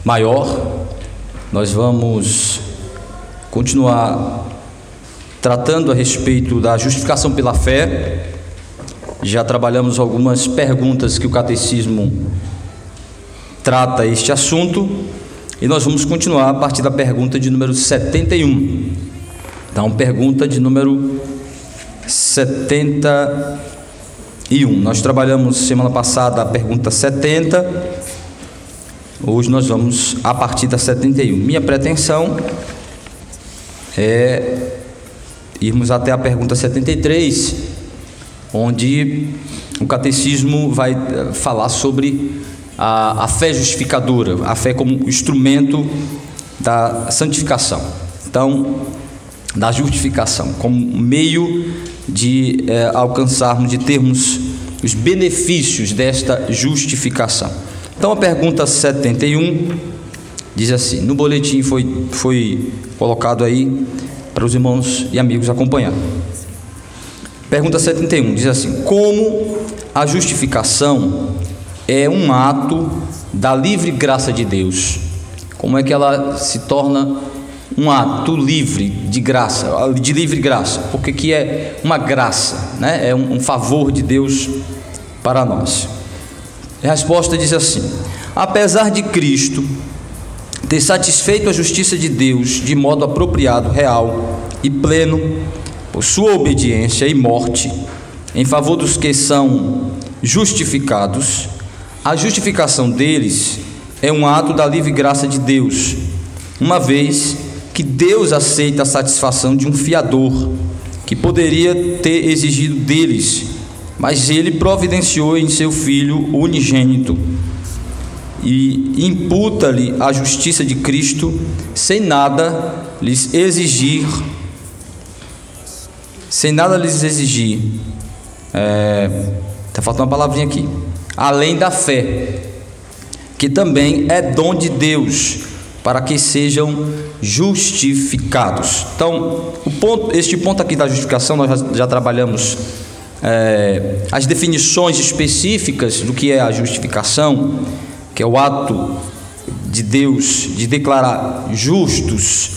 Maior, nós vamos continuar tratando a respeito da justificação pela fé. Já trabalhamos algumas perguntas que o catecismo trata este assunto, e nós vamos continuar a partir da pergunta de número 71. Então, pergunta de número 71. Nós trabalhamos semana passada a pergunta 70, hoje nós vamos a partir da 71. Minha pretensão é irmos até a pergunta 73, onde o catecismo vai falar sobre a fé justificadora, a fé como instrumento da santificação. Então, da justificação, como meio de alcançarmos, de termos os benefícios desta justificação. Então, a pergunta 71 diz assim, no boletim foi colocado aí para os irmãos e amigos acompanhar. Pergunta 71 diz assim: como a justificação é um ato da livre graça de Deus? Como é que ela se torna um ato livre de graça, de livre graça? Porque que é uma graça, né? É um favor de Deus para nós. A resposta diz assim: apesar de Cristo ter satisfeito a justiça de Deus de modo apropriado, real e pleno, por sua obediência e morte em favor dos que são justificados, a justificação deles é um ato da livre graça de Deus, uma vez que Deus aceita a satisfação de um fiador que poderia ter exigido deles, mas ele providenciou em seu Filho unigênito e imputa-lhe a justiça de Cristo sem nada lhes exigir. Está faltando uma palavrinha aqui. Além da fé, que também é dom de Deus, para que sejam justificados. Então, este ponto aqui da justificação, nós já trabalhamos as definições específicas do que é a justificação, que é o ato de Deus de declarar justos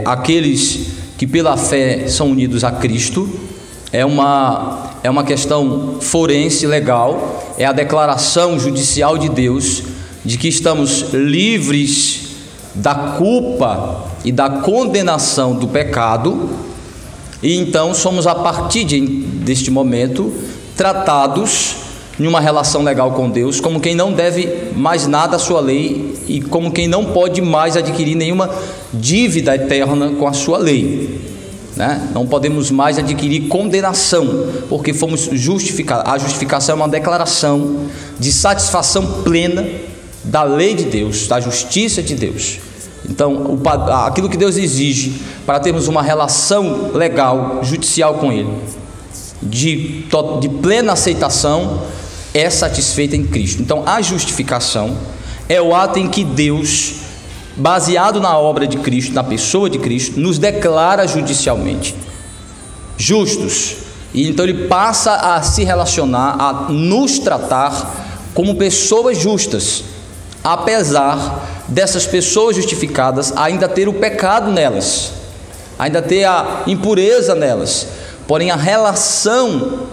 aqueles que pela fé são unidos a Cristo. É uma questão forense, legal, é a declaração judicial de Deus de que estamos livres da culpa e da condenação do pecado, e então somos, a partir deste momento, tratados em uma relação legal com Deus, como quem não deve mais nada à sua lei e como quem não pode mais adquirir nenhuma dívida eterna com a sua lei, né? Não podemos mais adquirir condenação, porque fomos justificados. A justificação é uma declaração de satisfação plena da lei de Deus, da justiça de Deus. Então, aquilo que Deus exige para termos uma relação legal, judicial com Ele, de plena aceitação, é satisfeita em Cristo. Então, a justificação é o ato em que Deus, baseado na obra de Cristo, na pessoa de Cristo, nos declara judicialmente justos. E então Ele passa a se relacionar, a nos tratar como pessoas justas, apesar dessas pessoas justificadas ainda ter o pecado nelas, ainda ter a impureza nelas. Porém, a relação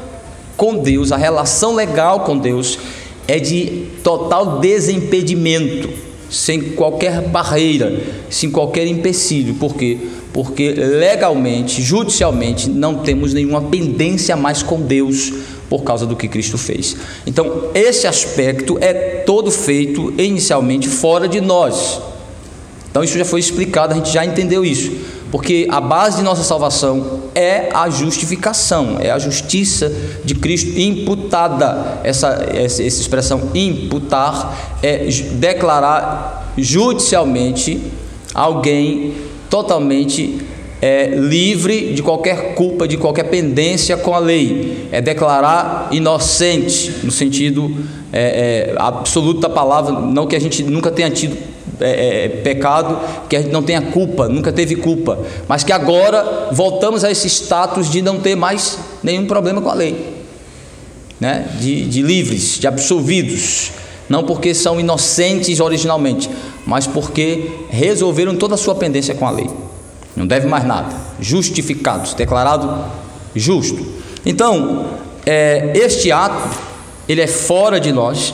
com Deus, a relação legal com Deus, é de total desimpedimento, sem qualquer barreira, sem qualquer empecilho. Por quê? Porque legalmente, judicialmente, não temos nenhuma pendência mais com Deus por causa do que Cristo fez. Então, esse aspecto é todo feito inicialmente fora de nós. Então, isso já foi explicado, a gente já entendeu isso. Porque a base de nossa salvação é a justificação, é a justiça de Cristo imputada. Essa expressão imputar é declarar judicialmente alguém totalmente livre de qualquer culpa, de qualquer pendência com a lei. É declarar inocente, no sentido absoluto da palavra, não que a gente nunca tenha tido pecado, que a gente não tenha culpa, nunca teve culpa, mas que agora voltamos a esse status de não ter mais nenhum problema com a lei. né, de livres, de absolvidos, não porque são inocentes originalmente, mas porque resolveram toda a sua pendência com a lei. Não deve mais nada, justificados, declarado justo. Então, este ato, ele é fora de nós,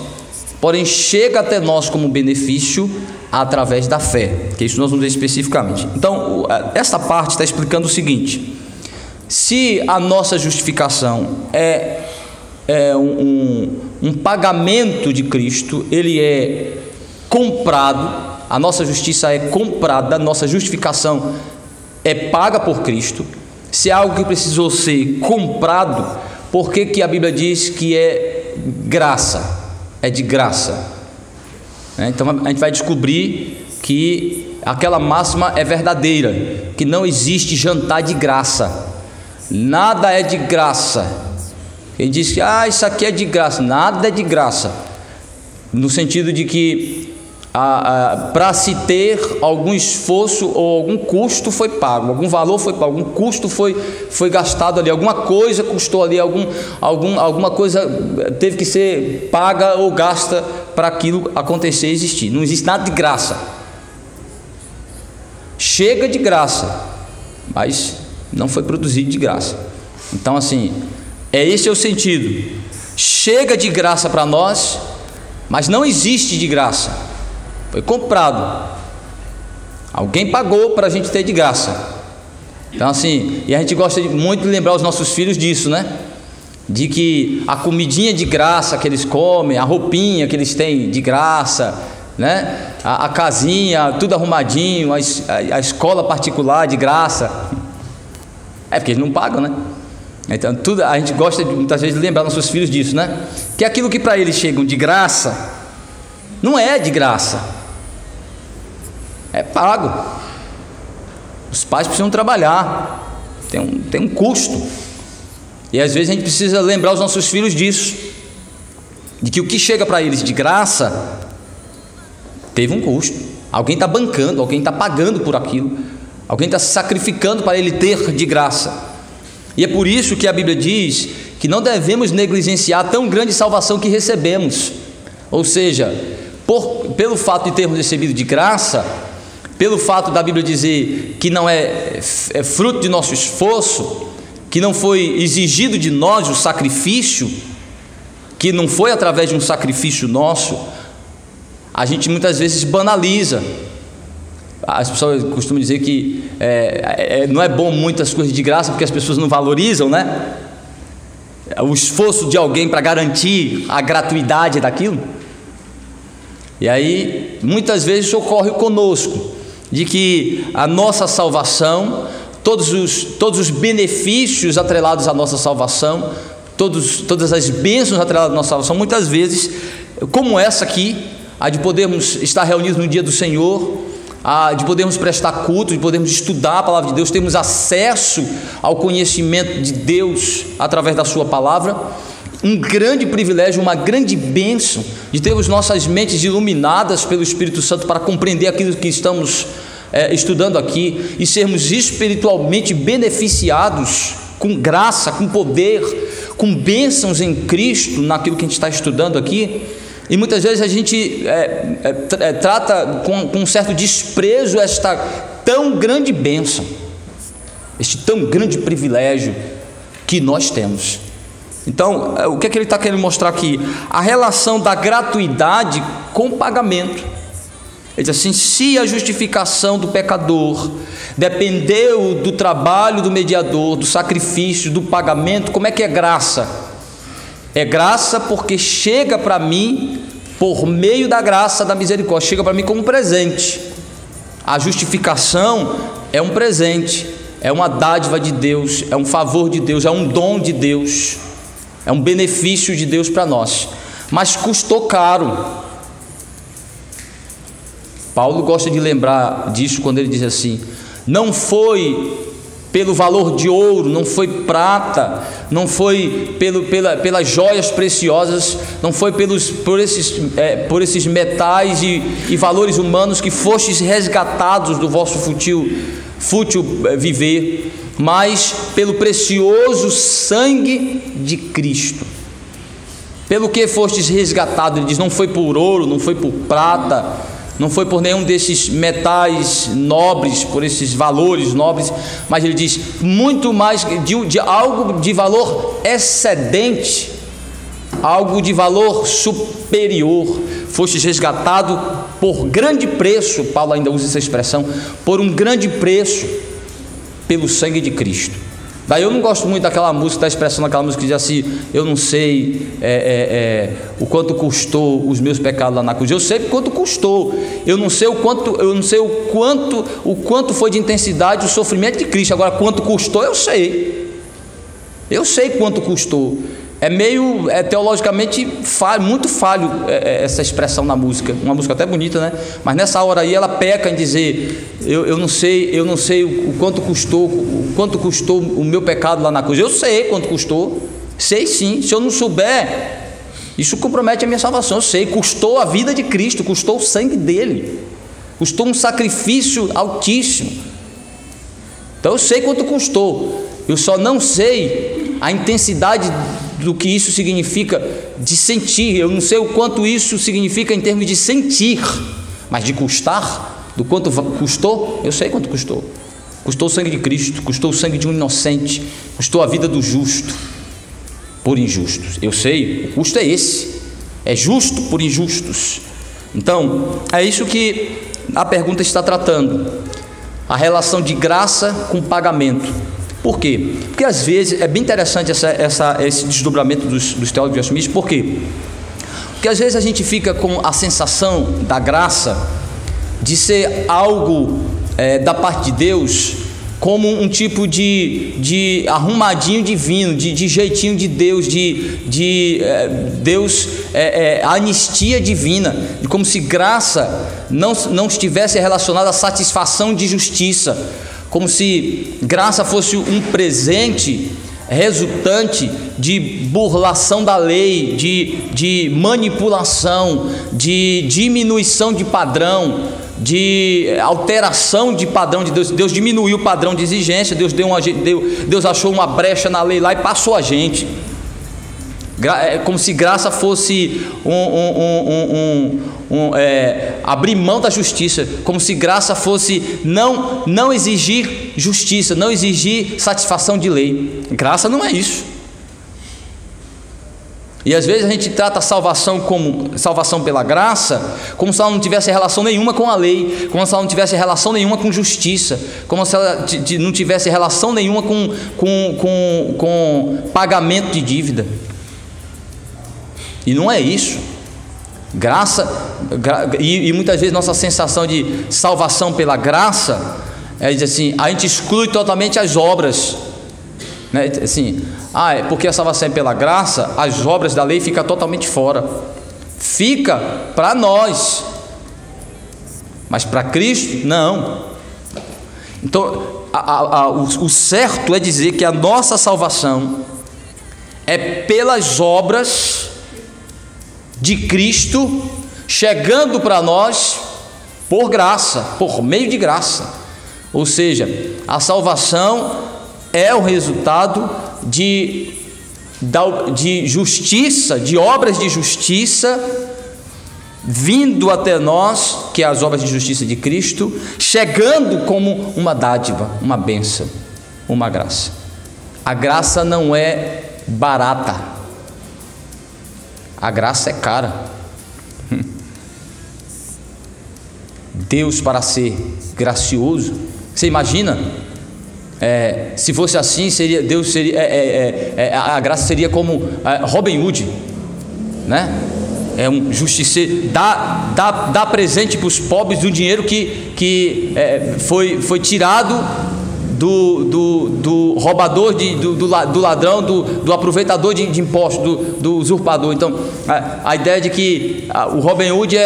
porém chega até nós como benefício através da fé, que isso nós vamos ver especificamente. Então, essa parte está explicando o seguinte: se a nossa justificação é um pagamento de Cristo, ele é comprado, a nossa justiça é comprada, a nossa justificação é paga por Cristo. Se é algo que precisou ser comprado, por que a Bíblia diz que é graça? É de graça. Então a gente vai descobrir que aquela máxima é verdadeira, que não existe jantar de graça. Nada é de graça. Quem diz que isso aqui é de graça, nada é de graça, no sentido de que para se ter algum esforço ou algum custo foi pago, algum valor foi pago, algum custo foi gastado ali, alguma coisa custou ali, alguma coisa teve que ser paga ou gasta para aquilo acontecer e existir. Não existe nada de graça. Chega de graça, mas não foi produzido de graça. Então, assim, esse é o sentido. Chega de graça para nós, mas não existe de graça. Foi comprado. Alguém pagou para a gente ter de graça. Então, assim, e a gente gosta muito de lembrar os nossos filhos disso, né? De que a comidinha de graça que eles comem, a roupinha que eles têm de graça, né? A casinha, tudo arrumadinho, a escola particular de graça. Porque eles não pagam, né? Então, a gente gosta muitas vezes de lembrar nossos filhos disso, né? Que aquilo que para eles chegam de graça, não é de graça. É pago. Os pais precisam trabalhar, tem um custo. E às vezes a gente precisa lembrar os nossos filhos disso, de que o que chega para eles de graça teve um custo. Alguém está bancando, alguém está pagando por aquilo, alguém está se sacrificando para ele ter de graça. E é por isso que a Bíblia diz que não devemos negligenciar tão grande salvação que recebemos. Ou seja, pelo fato de termos recebido de graça, pelo fato da Bíblia dizer que não é fruto de nosso esforço, que não foi exigido de nós o sacrifício, que não foi através de um sacrifício nosso, a gente muitas vezes banaliza. As pessoas costumam dizer que não é bom muitas coisas de graça porque as pessoas não valorizam, né? O esforço de alguém para garantir a gratuidade daquilo. E aí, muitas vezes ocorre conosco, de que a nossa salvação, todos os benefícios atrelados à nossa salvação, todas as bênçãos atreladas à nossa salvação, muitas vezes, como essa aqui, a de podermos estar reunidos no dia do Senhor, de podermos prestar culto, de podermos estudar a palavra de Deus, termos acesso ao conhecimento de Deus através da sua palavra, um grande privilégio, uma grande bênção de termos nossas mentes iluminadas pelo Espírito Santo para compreender aquilo que estamos estudando aqui e sermos espiritualmente beneficiados com graça, com poder, com bênçãos em Cristo naquilo que a gente está estudando aqui. E muitas vezes a gente trata com um certo desprezo esta tão grande bênção, este tão grande privilégio que nós temos. Então, o que é que ele está querendo mostrar aqui? A relação da gratuidade com o pagamento. Ele diz assim: se a justificação do pecador dependeu do trabalho do mediador, do sacrifício, do pagamento, como é que é graça? É graça porque chega para mim por meio da graça, da misericórdia, chega para mim como um presente. A justificação é um presente, é uma dádiva de Deus, é um favor de Deus, é um dom de Deus, é um benefício de Deus para nós, mas custou caro. Paulo gosta de lembrar disso quando ele diz assim: não foi pelo valor de ouro, não foi prata, não foi pelas joias preciosas, não foi por esses metais e valores humanos que fostes resgatados do vosso fútil viver, mas pelo precioso sangue de Cristo. pelo que fostes resgatados. Ele diz, não foi por ouro, não foi por prata, não foi por nenhum desses metais nobres, por esses valores nobres, mas ele diz, muito mais de algo de valor excedente, algo de valor superior. Fostes resgatado por grande preço, Paulo ainda usa essa expressão, por um grande preço, pelo sangue de Cristo. Daí eu não gosto muito daquela música, da expressão daquela música que diz assim, eu não sei o quanto custou os meus pecados lá na cruz. Eu sei o quanto custou, eu não sei o quanto foi de intensidade o sofrimento de Cristo. Agora, quanto custou, eu sei quanto custou. É meio teologicamente falho, muito falho essa expressão na música, uma música até bonita, né? Mas nessa hora aí ela peca em dizer, eu não sei o quanto custou o meu pecado lá na cruz. Eu sei quanto custou, sei sim. Se eu não souber, isso compromete a minha salvação. Eu sei, custou a vida de Cristo, custou o sangue dele, custou um sacrifício altíssimo. Então eu sei quanto custou, eu só não sei a intensidade do que isso significa de sentir. Eu não sei o quanto isso significa em termos de sentir, mas de custar, do quanto custou, eu sei quanto custou. Custou o sangue de Cristo, custou o sangue de um inocente, custou a vida do justo por injustos. Eu sei, o custo é esse, é justo por injustos. Então, é isso que a pergunta está tratando, a relação de graça com pagamento. Por quê? Porque às vezes é bem interessante esse desdobramento dos teólogos assumistas. Por quê? Porque às vezes a gente fica com a sensação da graça de ser algo da parte de Deus, como um tipo de arrumadinho divino, de jeitinho de Deus, Deus, anistia divina, como se graça não estivesse relacionada à satisfação de justiça, como se graça fosse um presente resultante de burlação da lei, de manipulação, de diminuição de padrão, de alteração de padrão de Deus. Deus diminuiu o padrão de exigência, Deus achou uma brecha na lei lá e passou a gente. É como se graça fosse abrir mão da justiça, como se graça fosse não exigir justiça, não exigir satisfação de lei. Graça não é isso. E às vezes a gente trata a salvação como salvação pela graça, como se ela não tivesse relação nenhuma com a lei, como se ela não tivesse relação nenhuma com justiça, como se ela não tivesse relação nenhuma com pagamento de dívida. E não é isso. Graça, e muitas vezes nossa sensação de salvação pela graça é dizer assim, a gente exclui totalmente as obras, né? Assim, é porque a salvação é pela graça, as obras da lei ficam totalmente fora. Fica para nós, mas para Cristo não. Então o certo é dizer que a nossa salvação é pelas obras de Cristo, chegando para nós por graça, por meio de graça. Ou seja, a salvação é o resultado de justiça, de obras de justiça, vindo até nós, que é as obras de justiça de Cristo, chegando como uma dádiva, uma bênção, uma graça. A graça não é barata, a graça é cara. Deus, para ser gracioso, você imagina? Se fosse assim, a graça seria como Robin Hood, né? É um justiceiro, dá presente para os pobres do dinheiro que foi tirado do roubador, do ladrão, do aproveitador de impostos, do usurpador. Então a ideia de que o Robin Hood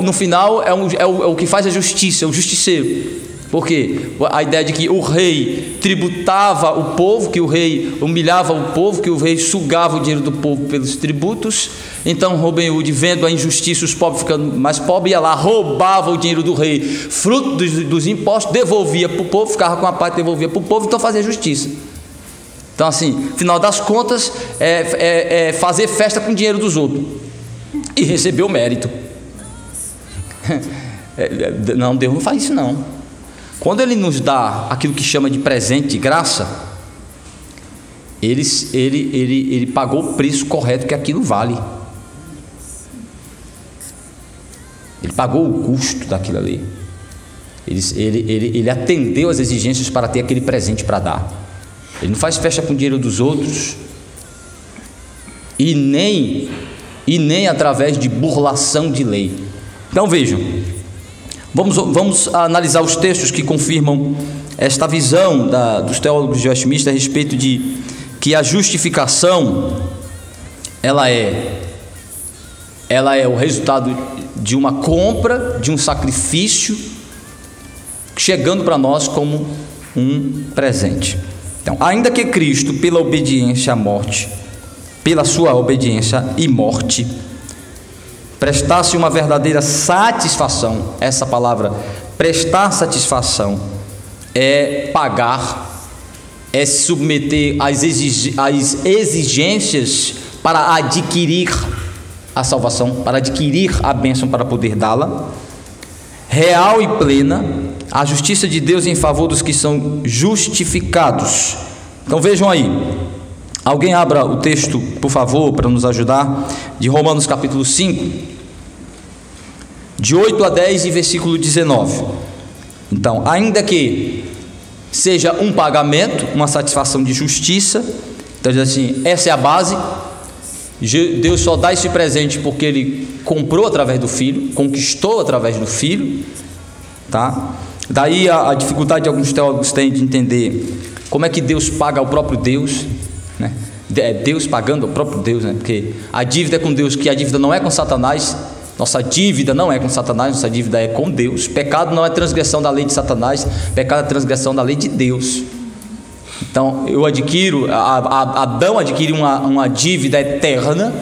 no final é o que faz a justiça, é o justiceiro. Por quê? A ideia de que o rei tributava o povo, que o rei humilhava o povo, que o rei sugava o dinheiro do povo pelos tributos. Então Robin Hood, vendo a injustiça, os pobres ficando mais pobres, ia lá, roubava o dinheiro do rei, fruto dos impostos, devolvia para o povo, ficava com a parte, devolvia para o povo, então fazia justiça. Então, assim, final das contas, é fazer festa com o dinheiro dos outros e receber o mérito. Não, Deus não faz isso não. Quando Ele nos dá aquilo que chama de presente de graça, Ele pagou o preço correto que aquilo vale. Ele pagou o custo daquilo ali. Ele atendeu as exigências para ter aquele presente para dar. Ele não faz festa com o dinheiro dos outros e nem através de burlação de lei. Então vejam, vamos analisar os textos que confirmam esta visão dos teólogos de Westminster a respeito de que a justificação ela é o resultado de uma compra, de um sacrifício chegando para nós como um presente. Então, ainda que Cristo, pela obediência à morte, pela sua obediência e morte, prestasse uma verdadeira satisfação, essa palavra, prestar satisfação, é pagar, é se submeter às exigências para adquirir a salvação, para adquirir a bênção, para poder dá-la, real e plena, a justiça de Deus em favor dos que são justificados. Então vejam aí, alguém abra o texto, por favor, para nos ajudar, de Romanos capítulo 5, de 8 a 10 e versículo 19. Então, ainda que seja um pagamento, uma satisfação de justiça, então diz assim, essa é a base. Deus só dá esse presente porque Ele comprou através do Filho, conquistou através do Filho, tá? Daí a dificuldade de alguns teólogos têm de entender como é que Deus paga ao próprio Deus, né? É Deus pagando ao próprio Deus, né? Porque a dívida é com Deus, que a dívida não é com Satanás. Nossa dívida não é com Satanás, nossa dívida é com Deus. Pecado não é transgressão da lei de Satanás, pecado é transgressão da lei de Deus. Então eu adquiro, Adão adquire uma dívida eterna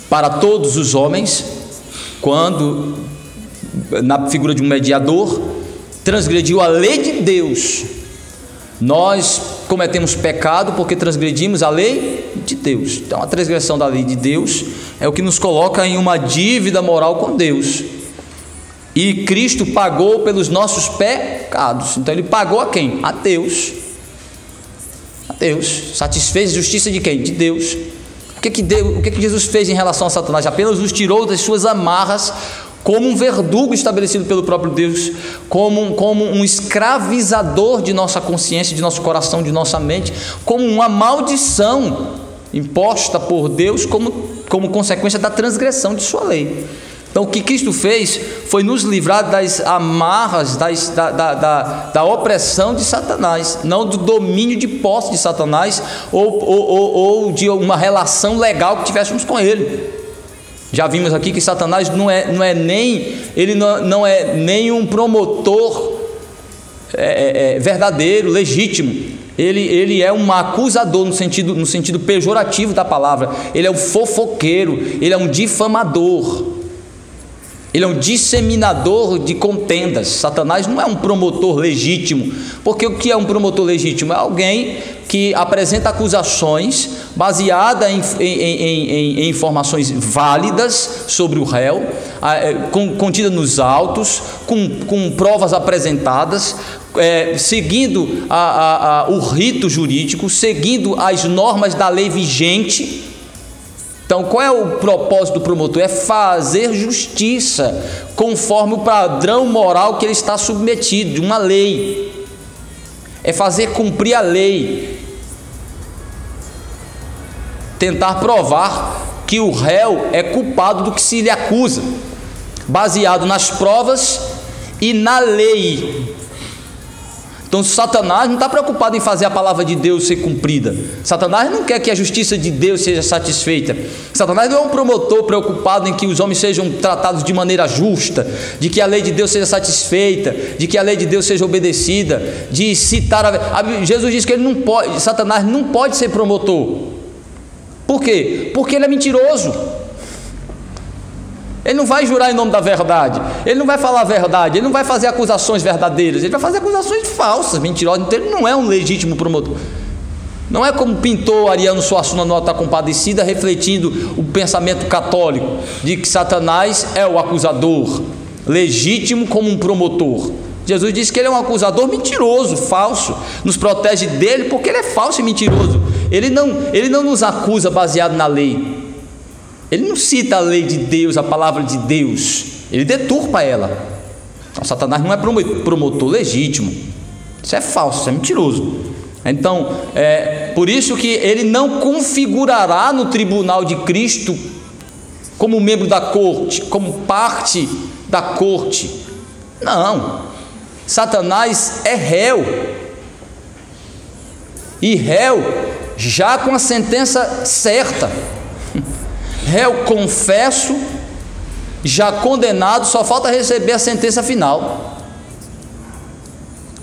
para todos os homens, quando, na figura de um mediador, transgrediu a lei de Deus. Nós cometemos pecado porque transgredimos a lei de Deus. Então a transgressão da lei de Deus é o que nos coloca em uma dívida moral com Deus. E Cristo pagou pelos nossos pecados. Então Ele pagou a quem? A Deus. A Deus. Satisfez a justiça de quem? De Deus. O que Jesus fez em relação a Satanás? Apenas nos tirou das suas amarras, como um verdugo estabelecido pelo próprio Deus, como um escravizador de nossa consciência, de nosso coração, de nossa mente, como uma maldição imposta por Deus como consequência da transgressão de sua lei. Então o que Cristo fez foi nos livrar das amarras, da opressão de Satanás, não do domínio de posse de Satanás ou de uma relação legal que tivéssemos com ele. Já vimos aqui que Satanás não é nem um promotor verdadeiro, legítimo. Ele é um acusador no sentido pejorativo da palavra. Ele é um fofoqueiro, ele é um difamador, ele é um disseminador de contendas. Satanás não é um promotor legítimo, porque o que é um promotor legítimo? É alguém que apresenta acusações baseadas em informações válidas sobre o réu, contidas nos autos, com provas apresentadas, seguindo o rito jurídico, seguindo as normas da lei vigente. Então, qual é o propósito do promotor? É fazer justiça conforme o padrão moral que ele está submetido, de uma lei. É fazer cumprir a lei. Tentar provar que o réu é culpado do que se lhe acusa, baseado nas provas e na lei. Então Satanás não está preocupado em fazer a palavra de Deus ser cumprida. Satanás não quer que a justiça de Deus seja satisfeita. Satanás não é um promotor preocupado em que os homens sejam tratados de maneira justa, de que a lei de Deus seja satisfeita, de que a lei de Deus seja obedecida, de citar Jesus diz que ele não pode, Satanás não pode ser promotor. Por quê? Porque ele é mentiroso. Ele não vai jurar em nome da verdade, ele não vai falar a verdade, ele não vai fazer acusações verdadeiras, ele vai fazer acusações falsas, mentirosas. Então ele não é um legítimo promotor. Não é como pintou Ariano Suassuna no Alto da Compadecida, refletindo o pensamento católico de que Satanás é o acusador legítimo como um promotor. Jesus disse que ele é um acusador mentiroso, falso, nos protege dele porque ele é falso e mentiroso. Ele não nos acusa baseado na lei, ele não cita a lei de Deus, a palavra de Deus, ele deturpa ela. Então Satanás não é promotor legítimo, isso é falso, isso é mentiroso. Então, por isso que ele não configurará no tribunal de Cristo como membro da corte, como parte da corte. Não, Satanás é réu, e réu já com a sentença certa, réu confesso, já condenado, só falta receber a sentença final.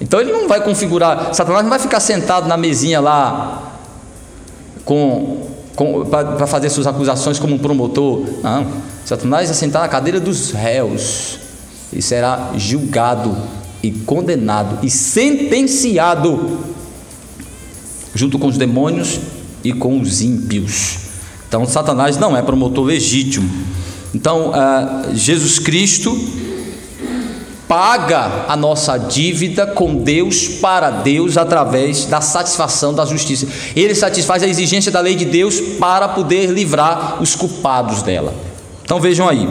Então ele não vai configurar, Satanás não vai ficar sentado na mesinha lá para fazer suas acusações como um promotor. Não, Satanás vai sentar na cadeira dos réus e será julgado e condenado e sentenciado junto com os demônios e com os ímpios. Então Satanás não é promotor legítimo. Então Jesus Cristo paga a nossa dívida com Deus, para Deus, através da satisfação da justiça. Ele satisfaz a exigência da lei de Deus para poder livrar os culpados dela. Então vejam aí,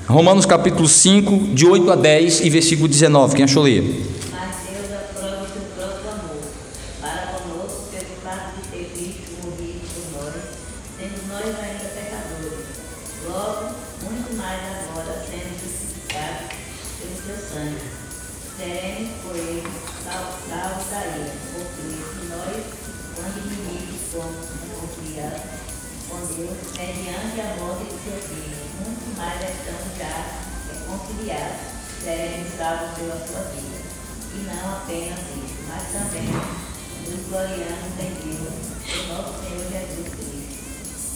Romanos capítulo 5, de 8 a 10 e versículo 19, quem achou ler? Mas Deus aprova o seu próprio amor para conosco pelo fato de ter Cristo morrido por nós, sendo nós ainda pecadores. Logo, muito mais agora, sendo justificados pelo seu sangue, seremos por ele salvos da ira, porque se nós, quando inimigos, fomos reconciliados com Deus mediante a morte de seu Filho, muito mais estamos já reconciliados, seremos salvos pela sua vida. E não apenas isso, mas também nos gloriamos em Deus, o nosso Senhor Jesus Cristo,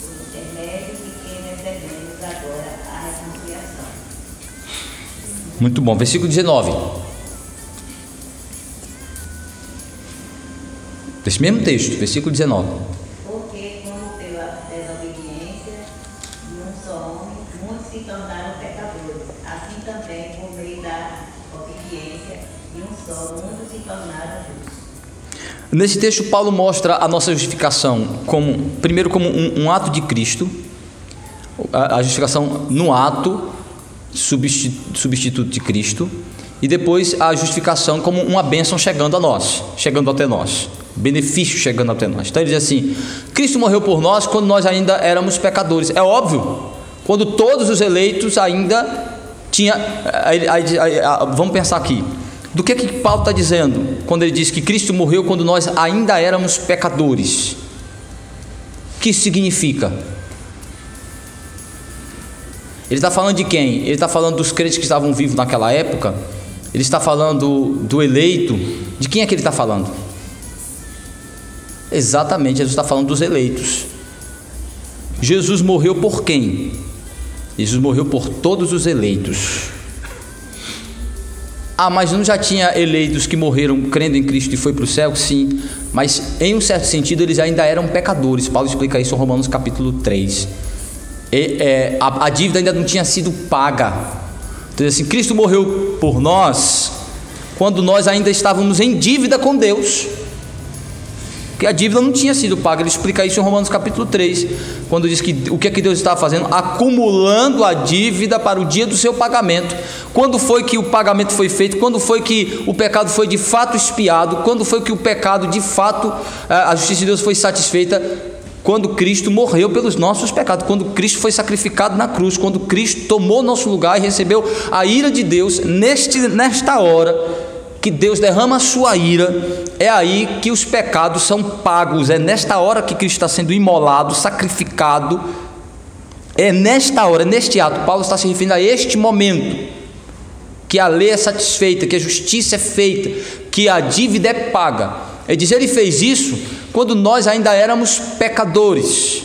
por intermédio de quem recebemos agora a reconciliação. Muito bom, versículo 19. Desse mesmo texto, versículo 19. Porque, como pela desobediência de um só homem, muitos se tornaram pecadores, assim também, por meio da obediência de um só, muitos se tornaram justos. Nesse texto, Paulo mostra a nossa justificação primeiro como um ato de Cristo, a justificação no ato substituto de Cristo, e depois a justificação como uma bênção chegando até nós, benefício chegando até nós. Então ele diz assim: Cristo morreu por nós quando nós ainda éramos pecadores. É óbvio, quando todos os eleitos ainda tinham. Vamos pensar aqui, do que Paulo está dizendo quando ele diz que Cristo morreu quando nós ainda éramos pecadores? O que isso significa? Ele está falando de quem? Ele está falando dos crentes que estavam vivos naquela época? Ele está falando do eleito? De quem é que ele está falando? Exatamente, Jesus está falando dos eleitos. Jesus morreu por quem? Jesus morreu por todos os eleitos. Mas não já tinha eleitos que morreram crendo em Cristo e foi para o céu? Sim, mas em um certo sentido eles ainda eram pecadores. Paulo explica isso em Romanos capítulo 3. A dívida ainda não tinha sido paga. Então assim, Cristo morreu por nós quando nós ainda estávamos em dívida com Deus, porque a dívida não tinha sido paga. Ele explica isso em Romanos capítulo 3, quando diz que o que é que Deus estava fazendo? Acumulando a dívida para o dia do seu pagamento. Quando foi que o pagamento foi feito? Quando foi que o pecado foi de fato expiado? Quando foi que o pecado de fato, a justiça de Deus foi satisfeita? Quando Cristo morreu pelos nossos pecados, quando Cristo foi sacrificado na cruz, quando Cristo tomou nosso lugar e recebeu a ira de Deus. Nesta hora que Deus derrama a sua ira, é aí que os pecados são pagos. É nesta hora que Cristo está sendo imolado, sacrificado. É nesta hora, neste ato, Paulo está se referindo a este momento, que a lei é satisfeita, que a justiça é feita, que a dívida é paga. Ele diz, ele fez isso quando nós ainda éramos pecadores.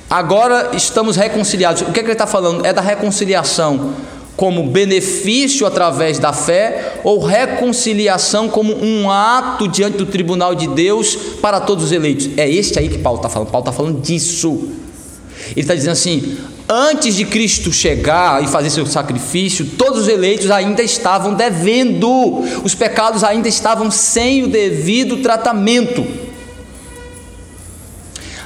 Agora estamos reconciliados. O que é que ele está falando? É da reconciliação como benefício através da fé, ou reconciliação como um ato diante do tribunal de Deus para todos os eleitos. É este aí que Paulo está falando. Paulo está falando disso. Ele está dizendo assim: antes de Cristo chegar e fazer seu sacrifício, todos os eleitos ainda estavam devendo, os pecados ainda estavam sem o devido tratamento,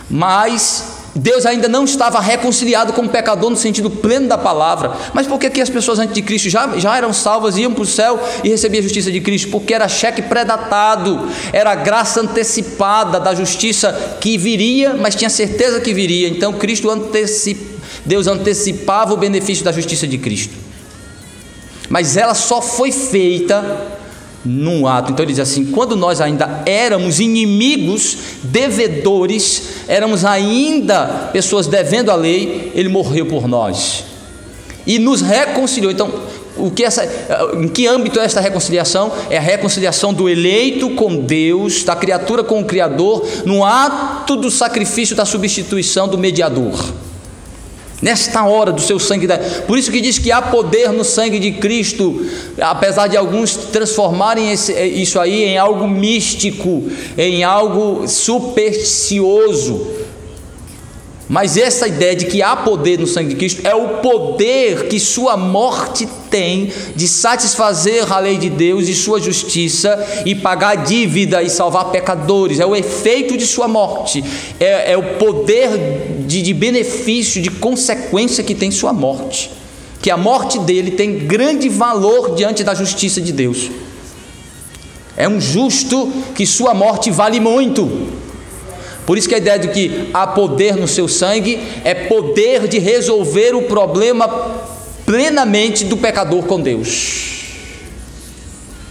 mas Deus ainda não estava reconciliado com o pecador no sentido pleno da palavra. Mas por que as pessoas antes de Cristo já eram salvas, iam para o céu e recebiam a justiça de Cristo? Porque era cheque pré-datado, era graça antecipada da justiça que viria, mas tinha certeza que viria. Então Deus antecipava o benefício da justiça de Cristo, mas ela só foi feita num ato. Então ele diz assim: quando nós ainda éramos inimigos, devedores, éramos ainda pessoas devendo a lei, ele morreu por nós e nos reconciliou. Então, em que âmbito é esta reconciliação? É a reconciliação do eleito com Deus, da criatura com o Criador, no ato do sacrifício da substituição do mediador. Nesta hora do seu sangue, por isso que diz que há poder no sangue de Cristo, apesar de alguns transformarem isso aí em algo místico, em algo supersticioso. Mas essa ideia de que há poder no sangue de Cristo é o poder que sua morte tem de satisfazer a lei de Deus e sua justiça e pagar a dívida e salvar pecadores. É o efeito de sua morte, é o poder de benefício, de consequência que tem sua morte, que a morte dele tem grande valor diante da justiça de Deus. É um justo que sua morte vale muito. Por isso que a ideia de que há poder no seu sangue é poder de resolver o problema plenamente do pecador com Deus.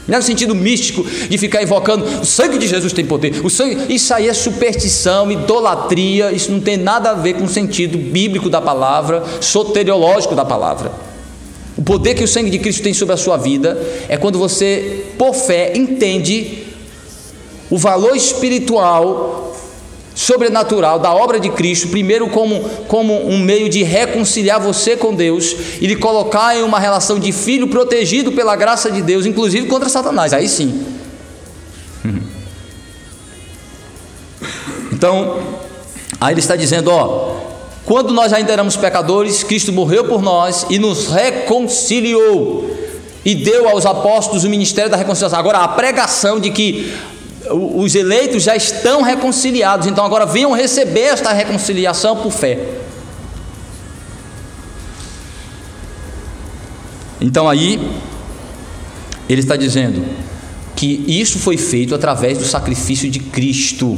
Não é no sentido místico de ficar invocando o sangue de Jesus tem poder. Isso aí é superstição, idolatria. Isso não tem nada a ver com o sentido bíblico da palavra, soteriológico da palavra. O poder que o sangue de Cristo tem sobre a sua vida é quando você, por fé, entende o valor espiritual, sobrenatural da obra de Cristo, primeiro como um meio de reconciliar você com Deus e de colocar em uma relação de filho protegido pela graça de Deus, inclusive contra Satanás. Aí sim. Então, aí ele está dizendo, quando nós ainda éramos pecadores, Cristo morreu por nós e nos reconciliou e deu aos apóstolos o ministério da reconciliação. Agora, a pregação de que os eleitos já estão reconciliados, então agora venham receber esta reconciliação por fé. Então aí ele está dizendo que isso foi feito através do sacrifício de Cristo,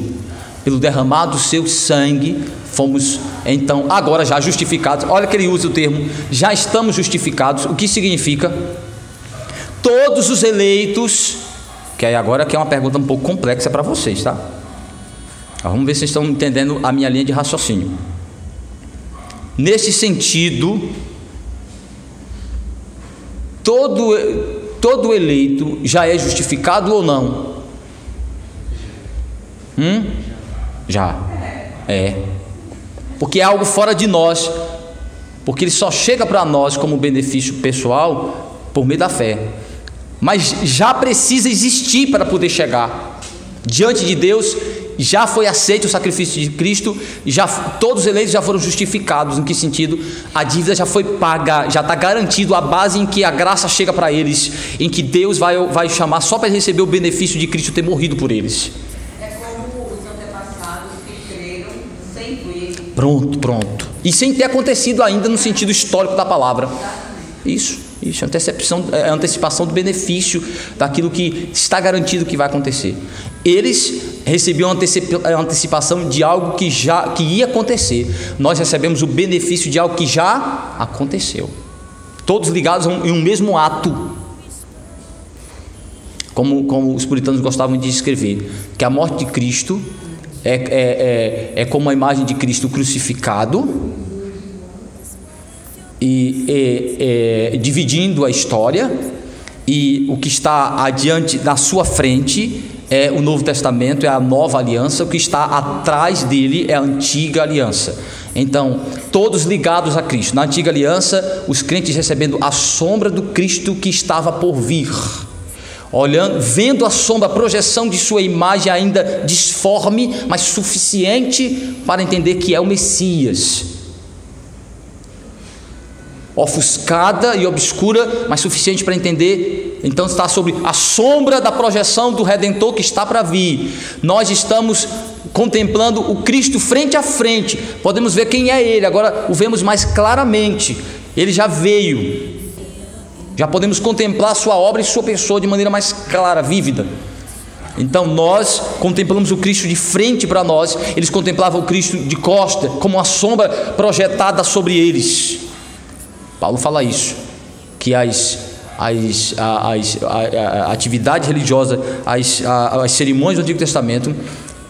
pelo derramado do seu sangue, fomos então agora já justificados. Olha que ele usa o termo, já estamos justificados. O que significa? Todos os eleitos, que aí agora que é uma pergunta um pouco complexa para vocês, tá? Vamos ver se vocês estão entendendo a minha linha de raciocínio. Nesse sentido, todo eleito já é justificado ou não? Já é, porque é algo fora de nós, porque ele só chega para nós como benefício pessoal por meio da fé, mas já precisa existir para poder chegar diante de Deus. Já foi aceito o sacrifício de Cristo, todos os eleitos já foram justificados. Em que sentido? A dívida já foi paga, já está garantido a base em que a graça chega para eles, em que Deus vai chamar só para receber o benefício de Cristo ter morrido por eles. É como os antepassados que creram sem ver. Pronto. E sem ter acontecido ainda no sentido histórico da palavra. Isso, antecipação do benefício daquilo que está garantido que vai acontecer. Eles recebiam a antecipação de algo que ia acontecer. Nós recebemos o benefício de algo que já aconteceu. Todos ligados em um mesmo ato. Como os puritanos gostavam de escrever, que a morte de Cristo é como a imagem de Cristo crucificado, e dividindo a história, e o que está adiante na sua frente é o Novo Testamento, é a nova aliança, o que está atrás dele é a antiga aliança. Então, todos ligados a Cristo. Na antiga aliança, os crentes recebendo a sombra do Cristo que estava por vir, olhando, vendo a sombra, a projeção de sua imagem ainda disforme, mas suficiente para entender que é o Messias. Ofuscada e obscura, mas suficiente para entender. Então está sobre a sombra da projeção do Redentor que está para vir. Nós estamos contemplando o Cristo frente a frente. Podemos ver quem é Ele, agora o vemos mais claramente. Ele já veio. Já podemos contemplar sua obra e sua pessoa de maneira mais clara, vívida. Então nós contemplamos o Cristo de frente para nós. Eles contemplavam o Cristo de costa, como uma sombra projetada sobre eles. Paulo fala isso, que a atividade religiosa, as cerimônias do Antigo Testamento,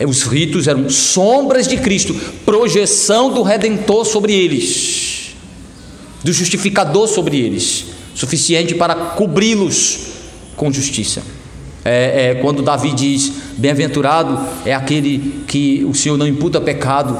os ritos eram sombras de Cristo, projeção do Redentor sobre eles, do justificador sobre eles, suficiente para cobri-los com justiça. Quando Davi diz: bem-aventurado é aquele que o Senhor não imputa pecado,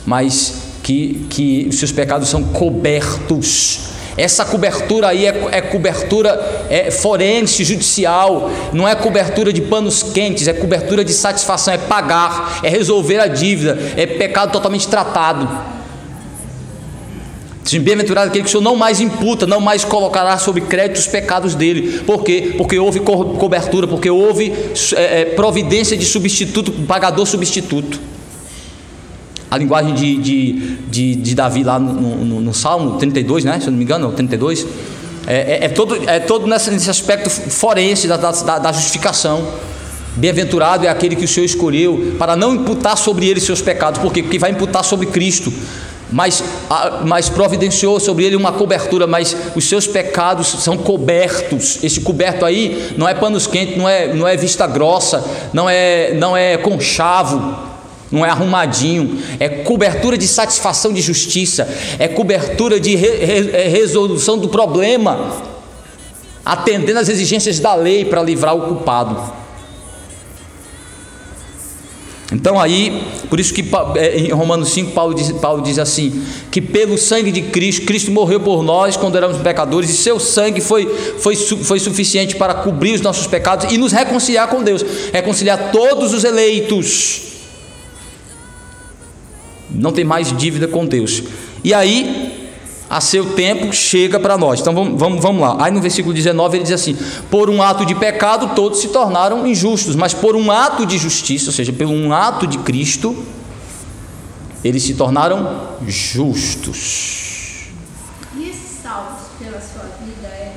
mas que os seus pecados são cobertos. Essa cobertura aí é cobertura forense, judicial, não é cobertura de panos quentes, é cobertura de satisfação, é pagar, é resolver a dívida, é pecado totalmente tratado. Bem-aventurado aquele que o Senhor não mais imputa, não mais colocará sobre crédito os pecados dele. Por quê? Porque houve cobertura, porque houve providência de substituto, pagador substituto. A linguagem de Davi lá no Salmo 32, né? Se eu não me engano, 32, todo nesse aspecto forense da justificação. Bem-aventurado é aquele que o Senhor escolheu para não imputar sobre ele seus pecados. Por quê? Porque vai imputar sobre Cristo, mas providenciou sobre ele uma cobertura, mas os seus pecados são cobertos. Esse coberto aí não é panos quentes, não é vista grossa, não é conchavo, não é arrumadinho, é cobertura de satisfação de justiça, é cobertura de resolução do problema, atendendo às exigências da lei para livrar o culpado. Então aí, por isso que em Romanos 5 Paulo diz assim, que pelo sangue de Cristo morreu por nós quando éramos pecadores, e seu sangue foi suficiente para cobrir os nossos pecados e nos reconciliar com Deus, reconciliar todos os eleitos. Não tem mais dívida com Deus. E aí, a seu tempo, chega para nós. Então vamos lá. Aí no versículo 19 ele diz assim: por um ato de pecado todos se tornaram injustos, mas por um ato de justiça, ou seja, por um ato de Cristo, eles se tornaram justos. E esses salvos pela sua vida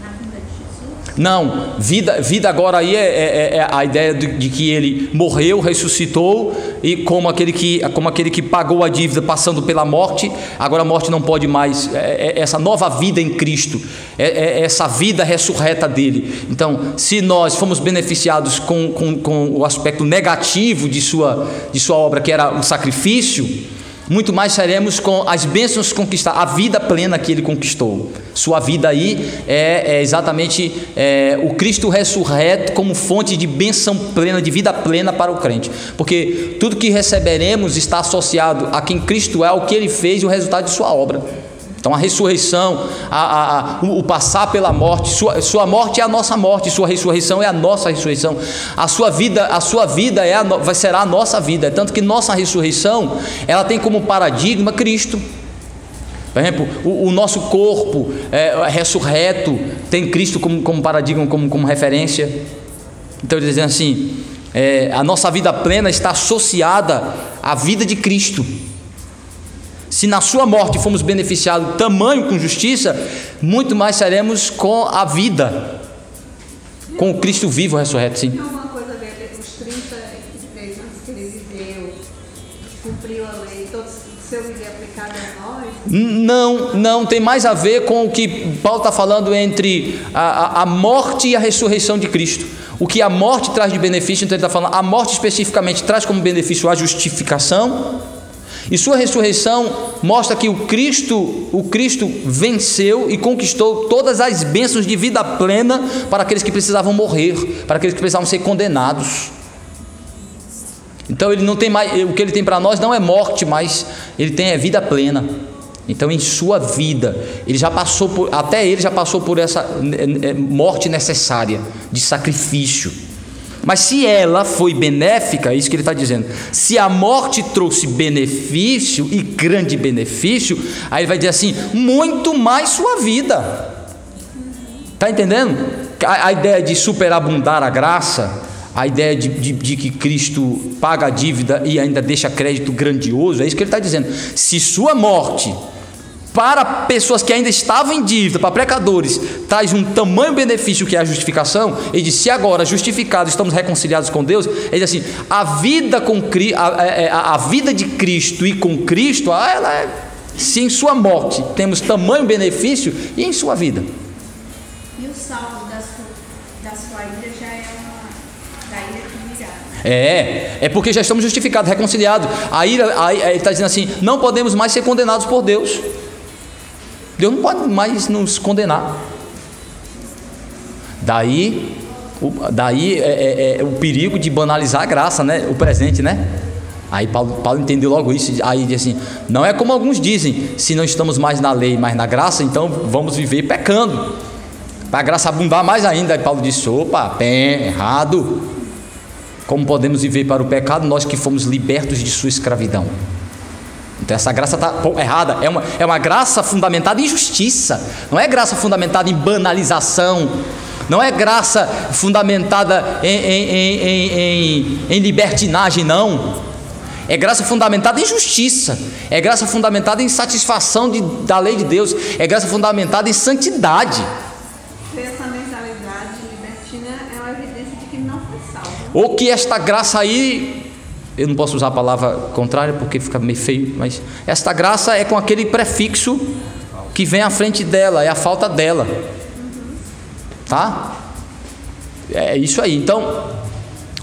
na vida de Jesus? Não, vida agora aí é a ideia de que ele morreu, ressuscitou, e como aquele que pagou a dívida passando pela morte, agora a morte não pode mais, essa nova vida em Cristo, essa vida ressurreta dele. Então, se nós fomos beneficiados com o aspecto negativo de sua obra, que era o sacrifício, muito mais seremos com as bênçãos conquistadas, a vida plena que ele conquistou. Sua vida aí é exatamente o Cristo ressurreto como fonte de bênção plena, de vida plena para o crente, porque tudo que receberemos está associado a quem Cristo é, ao que ele fez e o resultado de sua obra. Então a ressurreição, o passar pela morte, sua morte é a nossa morte, sua ressurreição é a nossa ressurreição. A sua vida será a nossa vida. Tanto que nossa ressurreição, ela tem como paradigma Cristo. Por exemplo, o nosso corpo ressurreto tem Cristo como paradigma, como referência. Então ele diz assim, a nossa vida plena está associada à vida de Cristo. Se na sua morte fomos beneficiados tamanho com justiça, muito mais seremos com a vida, com o Cristo vivo ressurreto, sim. Tem alguma coisa a ver com os 33 anos que ele viveu, cumpriu a lei, todo o seu viver aplicado a nós? Não, tem mais a ver com o que Paulo está falando entre a morte e a ressurreição de Cristo. O que a morte traz de benefício, então ele está falando, a morte especificamente traz como benefício a justificação, e sua ressurreição mostra que o Cristo venceu e conquistou todas as bênçãos de vida plena para aqueles que precisavam morrer, para aqueles que precisavam ser condenados. Então ele não tem mais, o que ele tem para nós não é morte, mas ele tem vida plena. Então em sua vida, ele já passou por essa morte necessária, de sacrifício. Mas se ela foi benéfica, é isso que ele está dizendo, se a morte trouxe benefício, e grande benefício, aí ele vai dizer assim, muito mais sua vida. Está entendendo? A ideia de superabundar a graça, a ideia de que Cristo paga a dívida e ainda deixa crédito grandioso, é isso que ele está dizendo. Se sua morte, para pessoas que ainda estavam em dívida, para pecadores, traz um tamanho benefício que é a justificação, ele diz, se agora justificados estamos reconciliados com Deus, ele diz assim, a vida de Cristo e com Cristo, se em sua morte temos tamanho benefício, e em sua vida. E o salvo da sua ira já é da ira que virá. É porque já estamos justificados, reconciliados. Aí ele está dizendo assim, não podemos mais ser condenados por Deus. Deus não pode mais nos condenar. Daí o perigo de banalizar a graça, né? O presente, né? Aí Paulo entendeu logo isso. Aí diz assim, não é como alguns dizem, se não estamos mais na lei, mas na graça, então vamos viver pecando, para a graça abundar mais ainda. Aí Paulo disse, opa, errado. Como podemos viver para o pecado, nós que fomos libertos de sua escravidão? Então essa graça está errada. É uma graça fundamentada em justiça. Não é graça fundamentada em banalização. Não é graça fundamentada em libertinagem, não. É graça fundamentada em justiça. É graça fundamentada em satisfação da lei de Deus. É graça fundamentada em santidade. Essa mentalidade libertina é uma evidência de que não foi salvo. Ou que esta graça aí, eu não posso usar a palavra contrária porque fica meio feio, mas esta graça é com aquele prefixo que vem à frente dela, é a falta dela. Tá? É isso aí. Então,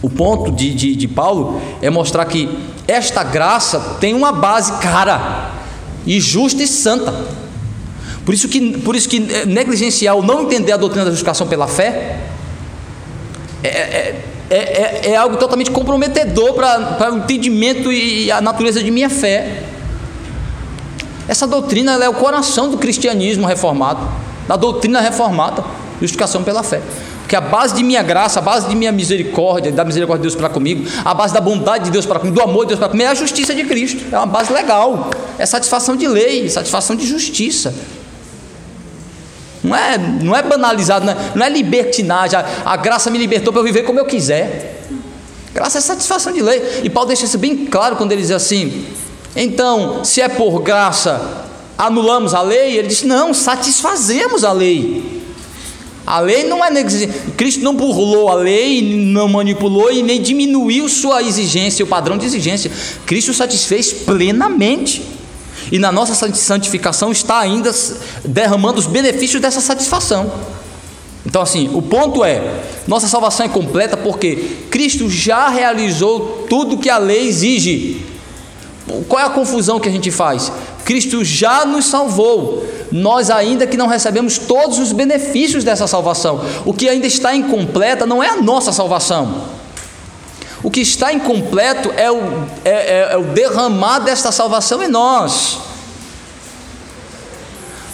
o ponto de Paulo é mostrar que esta graça tem uma base cara e justa e santa. Por isso que negligenciar ou não entender a doutrina da justificação pela fé é algo totalmente comprometedor para o entendimento e a natureza de minha fé. Essa doutrina ela é o coração do cristianismo reformado, da doutrina reformada, justificação pela fé. Porque a base de minha graça, a base de minha misericórdia, da misericórdia de Deus para comigo, a base da bondade de Deus para comigo, do amor de Deus para comigo, é a justiça de Cristo. É uma base legal, é satisfação de lei, satisfação de justiça. Não é banalizado, não é libertinagem. A graça me libertou para eu viver como eu quiser. Graça é satisfação de lei. E Paulo deixa isso bem claro quando ele diz assim, então, se é por graça, anulamos a lei? Ele diz, não, satisfazemos a lei. A lei não é negligente. Cristo não burlou a lei, não manipulou e nem diminuiu sua exigência, o padrão de exigência. Cristo satisfez plenamente. E na nossa santificação está ainda derramando os benefícios dessa satisfação. Então assim, o ponto é, nossa salvação é completa porque Cristo já realizou tudo que a lei exige. Qual é a confusão que a gente faz? Cristo já nos salvou, nós ainda que não recebemos todos os benefícios dessa salvação. O que ainda está incompleta não é a nossa salvação. O que está incompleto é o derramar desta salvação em nós.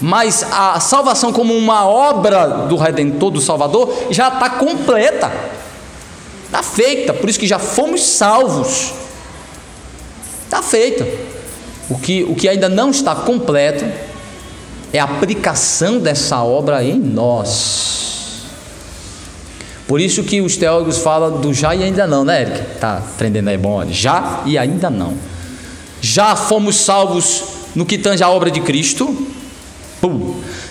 Mas a salvação como uma obra do Redentor, do Salvador, já está completa, está feita. Por isso que já fomos salvos, está feita. O que ainda não está completo é a aplicação dessa obra em nós. Por isso que os teólogos falam do já e ainda não, né, Eric? Tá aprendendo aí, bom, já e ainda não. Já fomos salvos no que tange a obra de Cristo.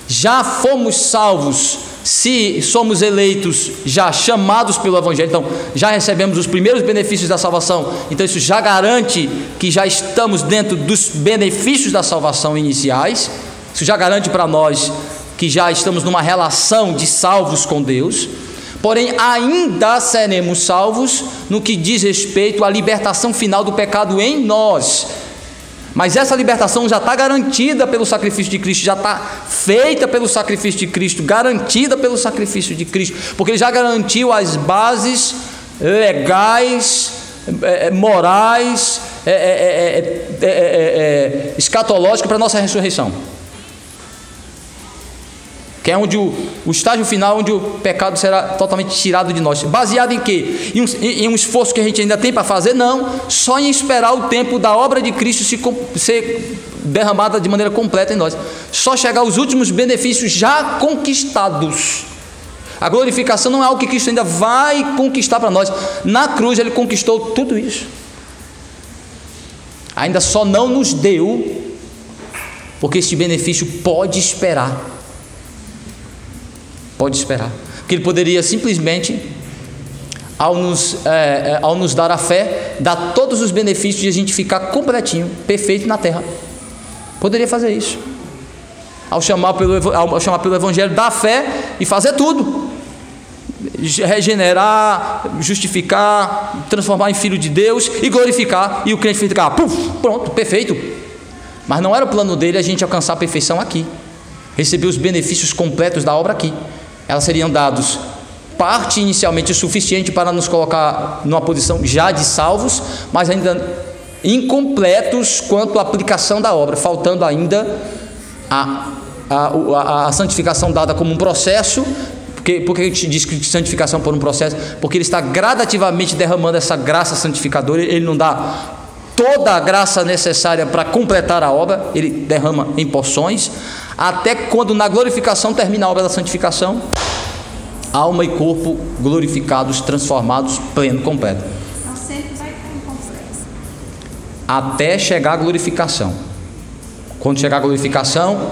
Já fomos salvos se somos eleitos, já chamados pelo Evangelho. Então já recebemos os primeiros benefícios da salvação. Então isso já garante que já estamos dentro dos benefícios da salvação iniciais. Isso já garante para nós que já estamos numa relação de salvos com Deus. Porém ainda seremos salvos no que diz respeito à libertação final do pecado em nós. Mas essa libertação já está garantida pelo sacrifício de Cristo, já está feita pelo sacrifício de Cristo, garantida pelo sacrifício de Cristo, porque Ele já garantiu as bases legais morais, escatológicos para a nossa ressurreição. Que é onde o estágio final, onde o pecado será totalmente tirado de nós. Baseado em quê? Em um esforço que a gente ainda tem para fazer? Não, só em esperar o tempo da obra de Cristo ser derramada de maneira completa em nós. Só chegar aos últimos benefícios já conquistados. A glorificação não é algo que Cristo ainda vai conquistar para nós. Na cruz Ele conquistou tudo isso. Ainda só não nos deu, porque este benefício pode esperar. Pode esperar. Porque Ele poderia simplesmente, ao nos dar a fé, dar todos os benefícios de a gente ficar completinho, perfeito na terra. Poderia fazer isso. Ao chamar pelo Evangelho da fé e fazer tudo. Regenerar, justificar, transformar em filho de Deus e glorificar. E o crente ficar, pronto, perfeito. Mas não era o plano dele a gente alcançar a perfeição aqui. Receber os benefícios completos da obra aqui. Elas seriam dados parte inicialmente suficiente para nos colocar numa posição já de salvos, mas ainda incompletos quanto à aplicação da obra, faltando ainda a santificação dada como um processo. Porque a gente diz que santificação por um processo? Porque Ele está gradativamente derramando essa graça santificadora. Ele não dá toda a graça necessária para completar a obra, Ele derrama em porções, até quando na glorificação termina a obra da santificação, alma e corpo glorificados, transformados, pleno, completo. Então sempre vai estar incompleto. Até chegar a glorificação. Quando chegar a glorificação,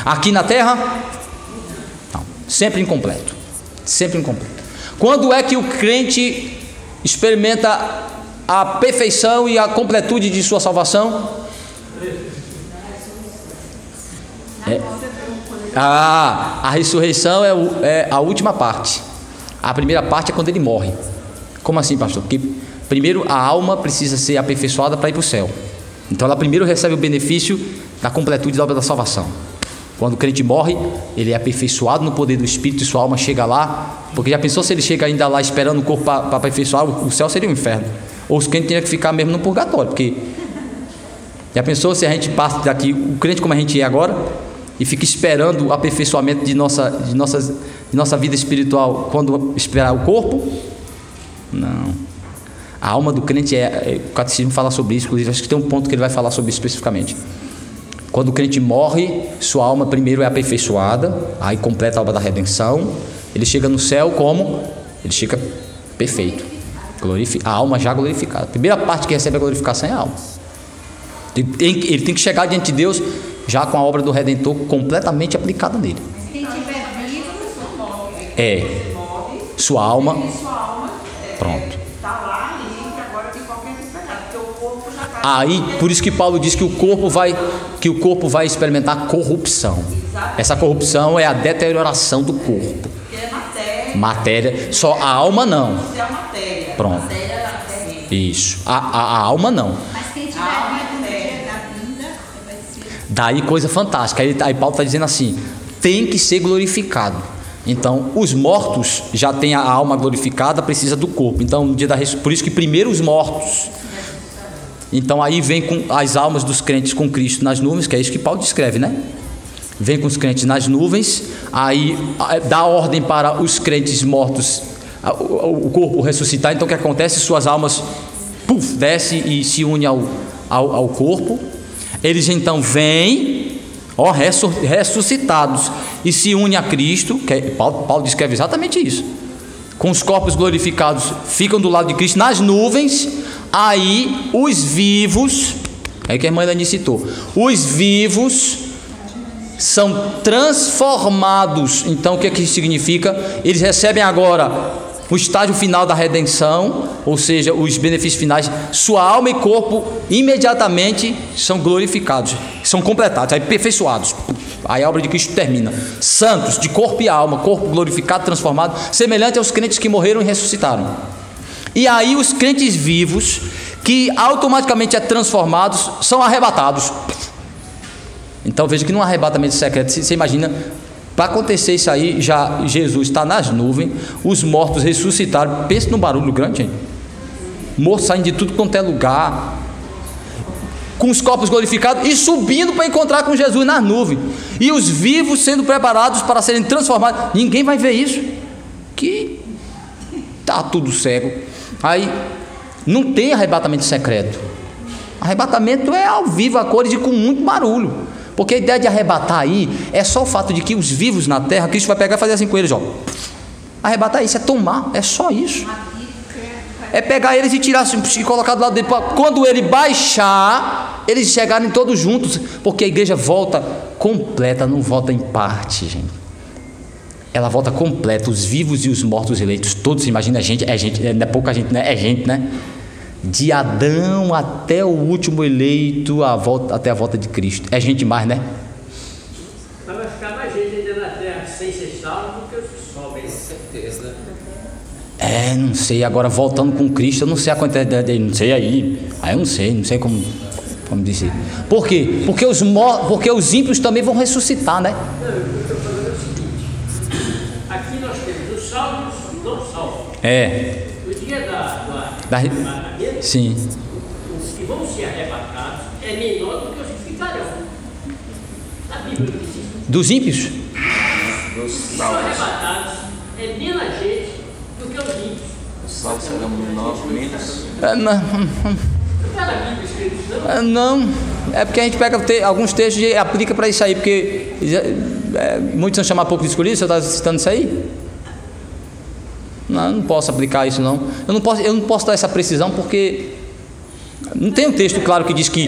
aqui na terra, não, sempre incompleto. Sempre incompleto. Quando é que o crente experimenta a perfeição e a completude de sua salvação? A ressurreição é a última parte. A primeira parte é quando ele morre. Como assim, pastor? Porque primeiro a alma precisa ser aperfeiçoada para ir para o céu. Então ela primeiro recebe o benefício da completude da obra da salvação. Quando o crente morre, ele é aperfeiçoado no poder do Espírito e sua alma chega lá. Porque já pensou se ele chega ainda lá esperando o corpo para aperfeiçoar? O céu seria um inferno. Ou os crentes teriam que ficar mesmo no purgatório. Porque já pensou se a gente passa daqui, o crente como a gente é agora, e fica esperando o aperfeiçoamento de nossa vida espiritual quando esperar o corpo? Não. A alma do crente o catecismo fala sobre isso, inclusive acho que tem um ponto que ele vai falar sobre isso especificamente. Quando o crente morre, sua alma primeiro é aperfeiçoada, aí completa a obra da redenção, ele chega no céu como? Ele chega perfeito, a alma já glorificada. A primeira parte que recebe a glorificação é a alma. Ele tem que chegar diante de Deus já com a obra do Redentor completamente aplicada nele. Quem tiver vivo, sua alma, pronto. Está lá livre agora de qualquer pecado, porque o corpo já está. Aí, por isso que Paulo diz que o corpo vai experimentar corrupção. Essa corrupção é a deterioração do corpo. Porque é matéria. Só a alma não. Isso é matéria. Pronto. Matéria é terrível. Isso. A alma não. mas quem tiver vivo no dia da vinda, vai ser. Daí coisa fantástica. Aí Paulo está dizendo assim: tem que ser glorificado. Então, os mortos já têm a alma glorificada, precisa do corpo. Então, no dia da por isso que primeiro os mortos. Então, aí vem com as almas dos crentes com Cristo nas nuvens, que é isso que Paulo descreve, né? Vem com os crentes nas nuvens, aí dá ordem para os crentes mortos, o corpo ressuscitar. Então, o que acontece? Suas almas desce e se une ao corpo. Eles então vêm, ressuscitados, e se unem a Cristo, que Paulo descreve exatamente isso. Com os corpos glorificados, ficam do lado de Cristo nas nuvens. Aí os vivos, é que a irmã Elani citou, os vivos são transformados. Então o que é que isso significa? Eles recebem agora o estágio final da redenção, ou seja, os benefícios finais. Sua alma e corpo imediatamente são glorificados, são completados, aí aperfeiçoados. Aí a obra de Cristo termina. Santos, de corpo e alma, corpo glorificado, transformado, semelhante aos crentes que morreram e ressuscitaram. E aí os crentes vivos, que automaticamente transformados, são arrebatados. Então veja que num arrebatamento secreto, você imagina, para acontecer isso aí, já Jesus está nas nuvens, os mortos ressuscitaram. Pense num barulho grande, gente. mortos saindo de tudo quanto é lugar, com os corpos glorificados e subindo para encontrar com Jesus nas nuvens, e os vivos sendo preparados para serem transformados. Ninguém vai ver isso, que está tudo cego. Aí não tem arrebatamento secreto. Arrebatamento é ao vivo, a cores e com muito barulho, porque a ideia de arrebatar aí é só o fato de que os vivos na terra, Cristo vai pegar e fazer assim com eles, ó. Arrebatar isso é tomar, é só isso. É pegar eles e tirar e colocar do lado dele. Quando ele baixar, eles chegarem todos juntos, porque a igreja volta completa, não volta em parte, gente. Ela volta completa, os vivos e os mortos eleitos, todos. Imagina, gente, não é pouca gente, né? É gente, né? De Adão até o último eleito, até a volta de Cristo. É gente demais, né? Mas vai ficar mais gente ainda na terra sem ser salvo do que os que sobem. Com certeza. Não sei, agora voltando com Cristo, eu não sei a quantidade dele, não sei aí eu não sei como dizer. Por quê? Porque os ímpios também vão ressuscitar, né? Não, eu estou falando o seguinte: aqui nós temos os salvos e não salvos. O dia da arrebatamento, sim, os que vão ser arrebatados é menor do que os que ficarão. A Bíblia diz isso. Dos ímpios? Os que são arrebatados é menos gente do que os ímpios. Os salvos serão menos. Não, é porque a gente pega alguns textos e aplica para isso aí, porque muitos são chamados pouco de escolhidos. Você está citando isso aí? Não posso aplicar isso não. Eu não posso dar essa precisão, porque não tem um texto claro que diz que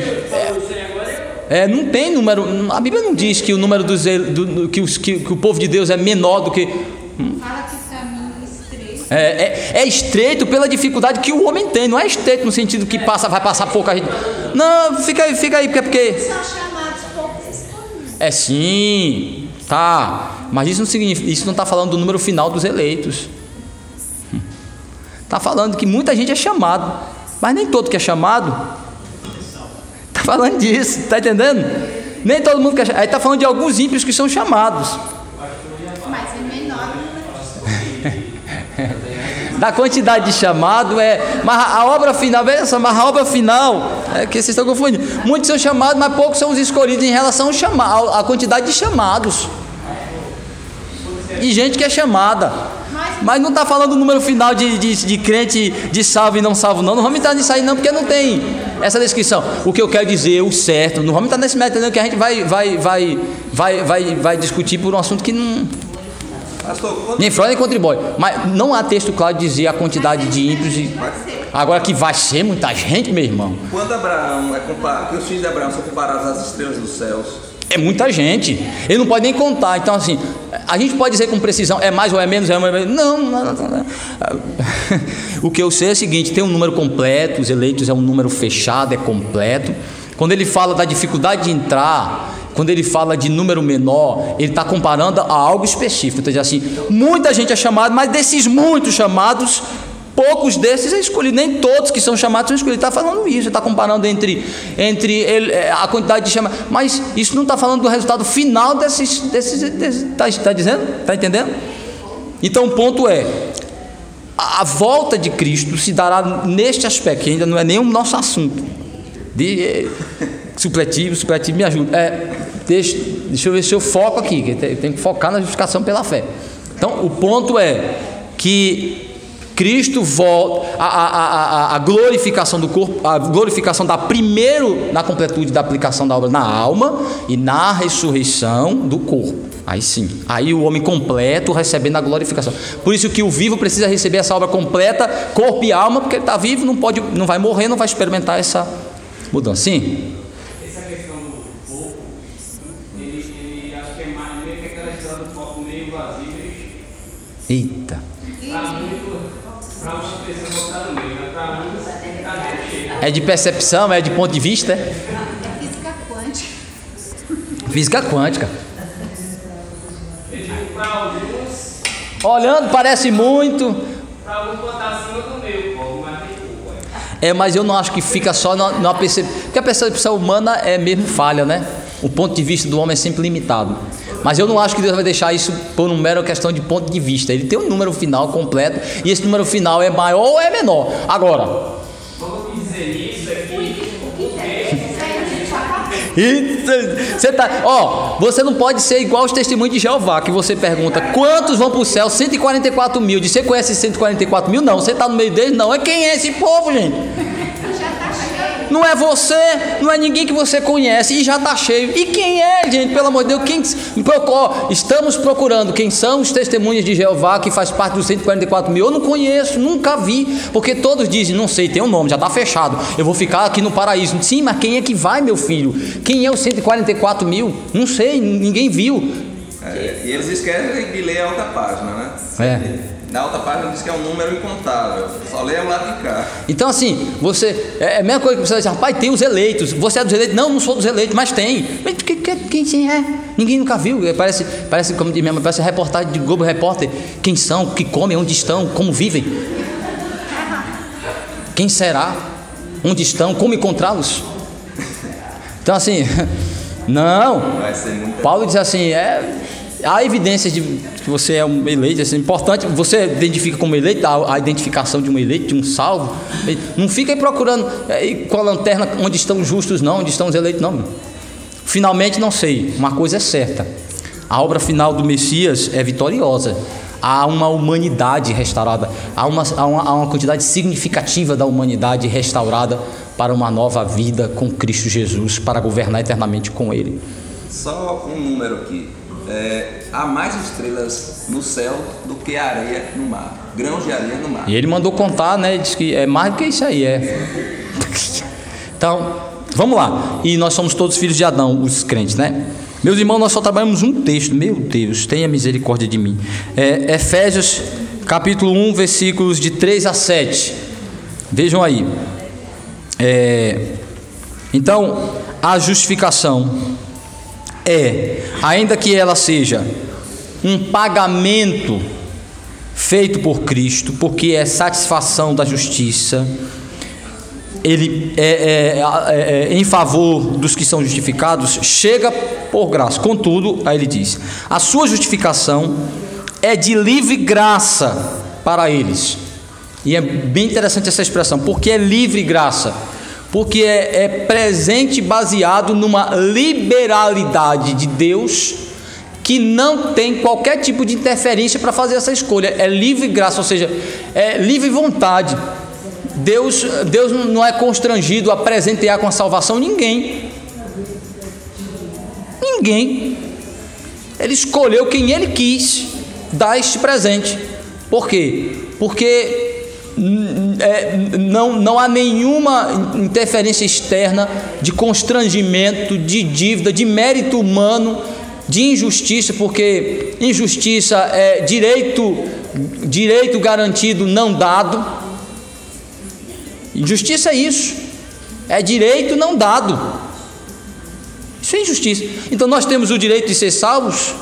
não tem número. A Bíblia não diz que o número que o povo de Deus é menor do que. Fala que o caminho estreito. É estreito pela dificuldade que o homem tem. Não é estreito no sentido que vai passar pouca gente. Não, fica aí, porque São chamados poucos escolhidos. Sim, tá. Mas isso não significa, isso não está falando do número final dos eleitos. Está falando que muita gente é chamado, mas nem todo que é chamado. Está falando disso, está entendendo? Nem todo mundo que é chamado. Aí está falando de alguns ímpios que são chamados. Mas é menor. Da quantidade de chamado mas a obra final, veja só, mas a obra final é que vocês estão confundindo. Muitos são chamados, mas poucos são os escolhidos em relação à quantidade de chamados. E gente que é chamada. Mas não está falando do número final de crente, de salvo e não salvo, não. Não vamos entrar nisso aí, não, porque não tem essa descrição. O que eu quero dizer, o certo, não vamos entrar nesse método, não, que a gente vai discutir por um assunto que não. Pastor, Nem Freud nem contribui. Mas não há texto claro de dizer a quantidade de ímpios. Agora que vai ser muita gente, meu irmão. Quando Abraão que os filhos de Abraão são comparados às estrelas dos céus. É muita gente. Ele não pode nem contar. Então, assim, a gente pode dizer com precisão, é mais ou é menos, Não. O que eu sei é o seguinte: tem um número completo, os eleitos é um número fechado, é completo. Quando ele fala da dificuldade de entrar, quando ele fala de número menor, ele está comparando a algo específico. Então, diz assim, muita gente é chamada, mas desses muitos chamados, poucos desses é escolhido. Nem todos que são chamados são escolhidos. Está falando isso, está comparando entre a quantidade de chamados. Mas isso não está falando do resultado final desses está dizendo? Está entendendo? Então o ponto é: a volta de Cristo se dará neste aspecto, que ainda não é nem o nosso assunto. Supletivo, me ajuda. Deixa eu ver se eu foco aqui, que eu tenho que focar na justificação pela fé. Então o ponto é que Cristo volta, a glorificação do corpo, a glorificação dá primeiro na completude da aplicação da obra na alma e na ressurreição do corpo. Aí sim, aí o homem completo recebendo a glorificação. Por isso que o vivo precisa receber essa obra completa, corpo e alma, porque ele está vivo, não vai morrer, não vai experimentar essa mudança. Sim? Essa questão do corpo, ele acho que é mais meio que aquela história do copo meio vazio. Eita. Para uma pessoa botar no meio, mas para muitos está cheio. É de percepção, é de ponto de vista? É física quântica. Física quântica. Para alguns, Olhando parece muito. para alguns botar acima do meio, mas tem pouco. Mas eu não acho que fica só na percepção, porque a percepção humana é mesmo falha, né? O ponto de vista do homem é sempre limitado. Mas eu não acho que Deus vai deixar isso por uma mera questão de ponto de vista. Ele tem um número final completo, e esse número final é maior ou é menor. Agora, Você tá, você não pode ser igual os testemunhos de Jeová, que você pergunta quantos vão para o céu? 144 mil. Você conhece 144 mil? Não. Você está no meio deles? Não. Quem é esse povo, gente? Não é você, não é ninguém que você conhece e já está cheio. E quem é, gente? Pelo amor de Deus, estamos procurando quem são os testemunhas de Jeová que faz parte dos 144 mil. Eu não conheço, nunca vi, porque todos dizem, não sei, tem um nome, já está fechado, eu vou ficar aqui no paraíso. Sim, mas quem é que vai, meu filho? Quem é os 144 mil? Não sei, ninguém viu. E eles esquecem de ler a outra página, né? Na outra página diz que é um número incontável. Só lê o lado de cá. Então assim, você... É a mesma coisa que você diz, rapaz, tem os eleitos. Você é dos eleitos? Não, não sou dos eleitos, mas tem. Quem é? Ninguém nunca viu. Parece como de mesmo, parece reportagem de Globo Repórter. Quem são? Que comem? Onde estão? Como vivem? Quem será? Onde estão? Como encontrá-los? Então assim... Não. Vai ser muito... Paulo diz assim, há evidências de que você é um eleito, é importante, você identifica como eleito, a identificação de um eleito, de um salvo. Não fica aí procurando com a lanterna onde estão os justos, não, onde estão os eleitos, não. Finalmente, não sei, uma coisa é certa, a obra final do Messias é vitoriosa. Há uma humanidade restaurada, há uma quantidade significativa da humanidade restaurada para uma nova vida com Cristo Jesus, para governar eternamente com Ele. Só um número aqui. Há mais estrelas no céu do que areia no mar, grãos de areia no mar. E ele mandou contar, né? Diz que é mais do que isso aí. Então, vamos lá. E nós somos todos filhos de Adão, os crentes, né? Meus irmãos, nós só trabalhamos um texto. Meu Deus, tenha misericórdia de mim. Efésios capítulo 1, versículos de 3 a 7. Vejam aí. Então, a justificação ainda que ela seja um pagamento feito por Cristo, porque é satisfação da justiça, ele em favor dos que são justificados, chega por graça. Contudo, aí ele diz, a sua justificação é de livre graça para eles. E é bem interessante essa expressão, porque é livre graça, porque é presente baseado numa liberalidade de Deus que não tem qualquer tipo de interferência para fazer essa escolha. É livre graça, ou seja, é livre vontade. Deus não é constrangido a presentear com a salvação ninguém. Ele escolheu quem ele quis dar este presente. Por quê? Porque não há nenhuma interferência externa de constrangimento, de dívida, de mérito humano, de injustiça, porque injustiça é direito garantido não dado. Injustiça é isso, é direito não dado. Isso é injustiça. Então nós temos o direito de ser salvos?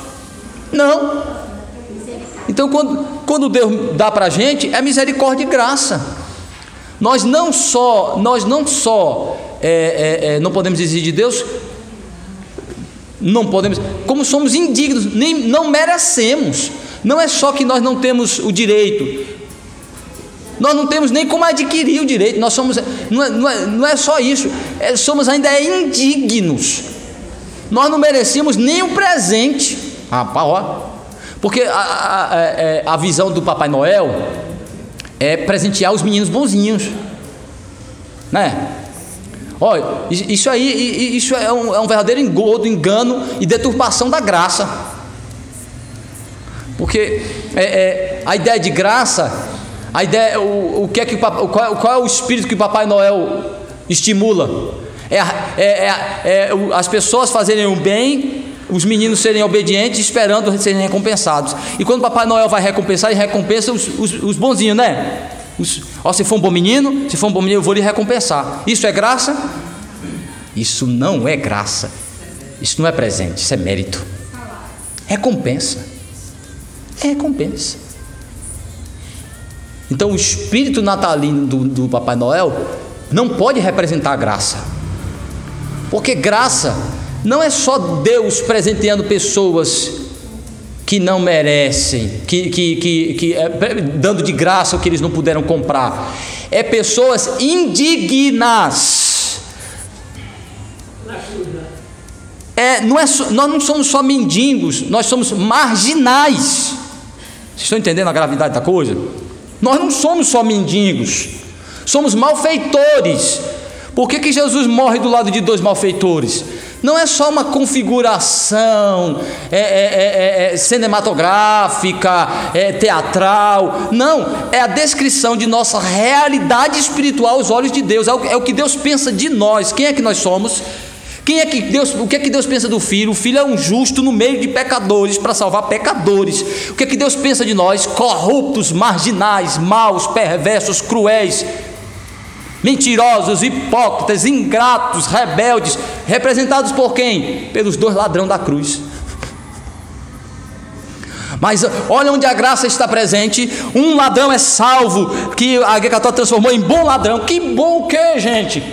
Não. Então quando Deus dá para a gente, é misericórdia e graça. Nós não só não podemos exigir de Deus, não podemos, como somos indignos, não merecemos. Não é só que nós não temos o direito, nós não temos nem como adquirir o direito. Nós somos, não é só isso, somos ainda indignos. Nós não merecemos nem um presente. Porque a visão do Papai Noel é presentear os meninos bonzinhos, né? Olha, isso é um verdadeiro engodo, engano e deturpação da graça. Porque a ideia de graça, a ideia, qual é o espírito que o Papai Noel estimula? As pessoas fazerem o bem, os meninos serem obedientes, esperando serem recompensados. E quando o Papai Noel vai recompensar, ele recompensa os bonzinhos, né? Se for um bom menino, eu vou lhe recompensar. Isso é graça? Isso não é graça. Isso não é presente, isso é mérito. Recompensa. É recompensa. Então o espírito natalino do Papai Noel não pode representar a graça. Porque graça não é só Deus presenteando pessoas que não merecem, dando de graça o que eles não puderam comprar. É pessoas indignas. nós não somos só mendigos, nós somos marginais. Vocês estão entendendo a gravidade da coisa? Nós não somos só mendigos, somos malfeitores. Por que Jesus morre do lado de 2 malfeitores? Não é só uma configuração cinematográfica, teatral. Não, é a descrição de nossa realidade espiritual aos olhos de Deus. É o que Deus pensa de nós. Quem é que nós somos? O que é que Deus pensa do Filho? O Filho é um justo no meio de pecadores, para salvar pecadores. O que é que Deus pensa de nós? Corruptos, marginais, maus, perversos, cruéis, mentirosos, hipócritas, ingratos, rebeldes, representados por quem? Pelos 2 ladrões da cruz. Mas olha onde a graça está presente. Um ladrão é salvo, que a Igreja Católica transformou em bom ladrão. Que bom o quê, gente?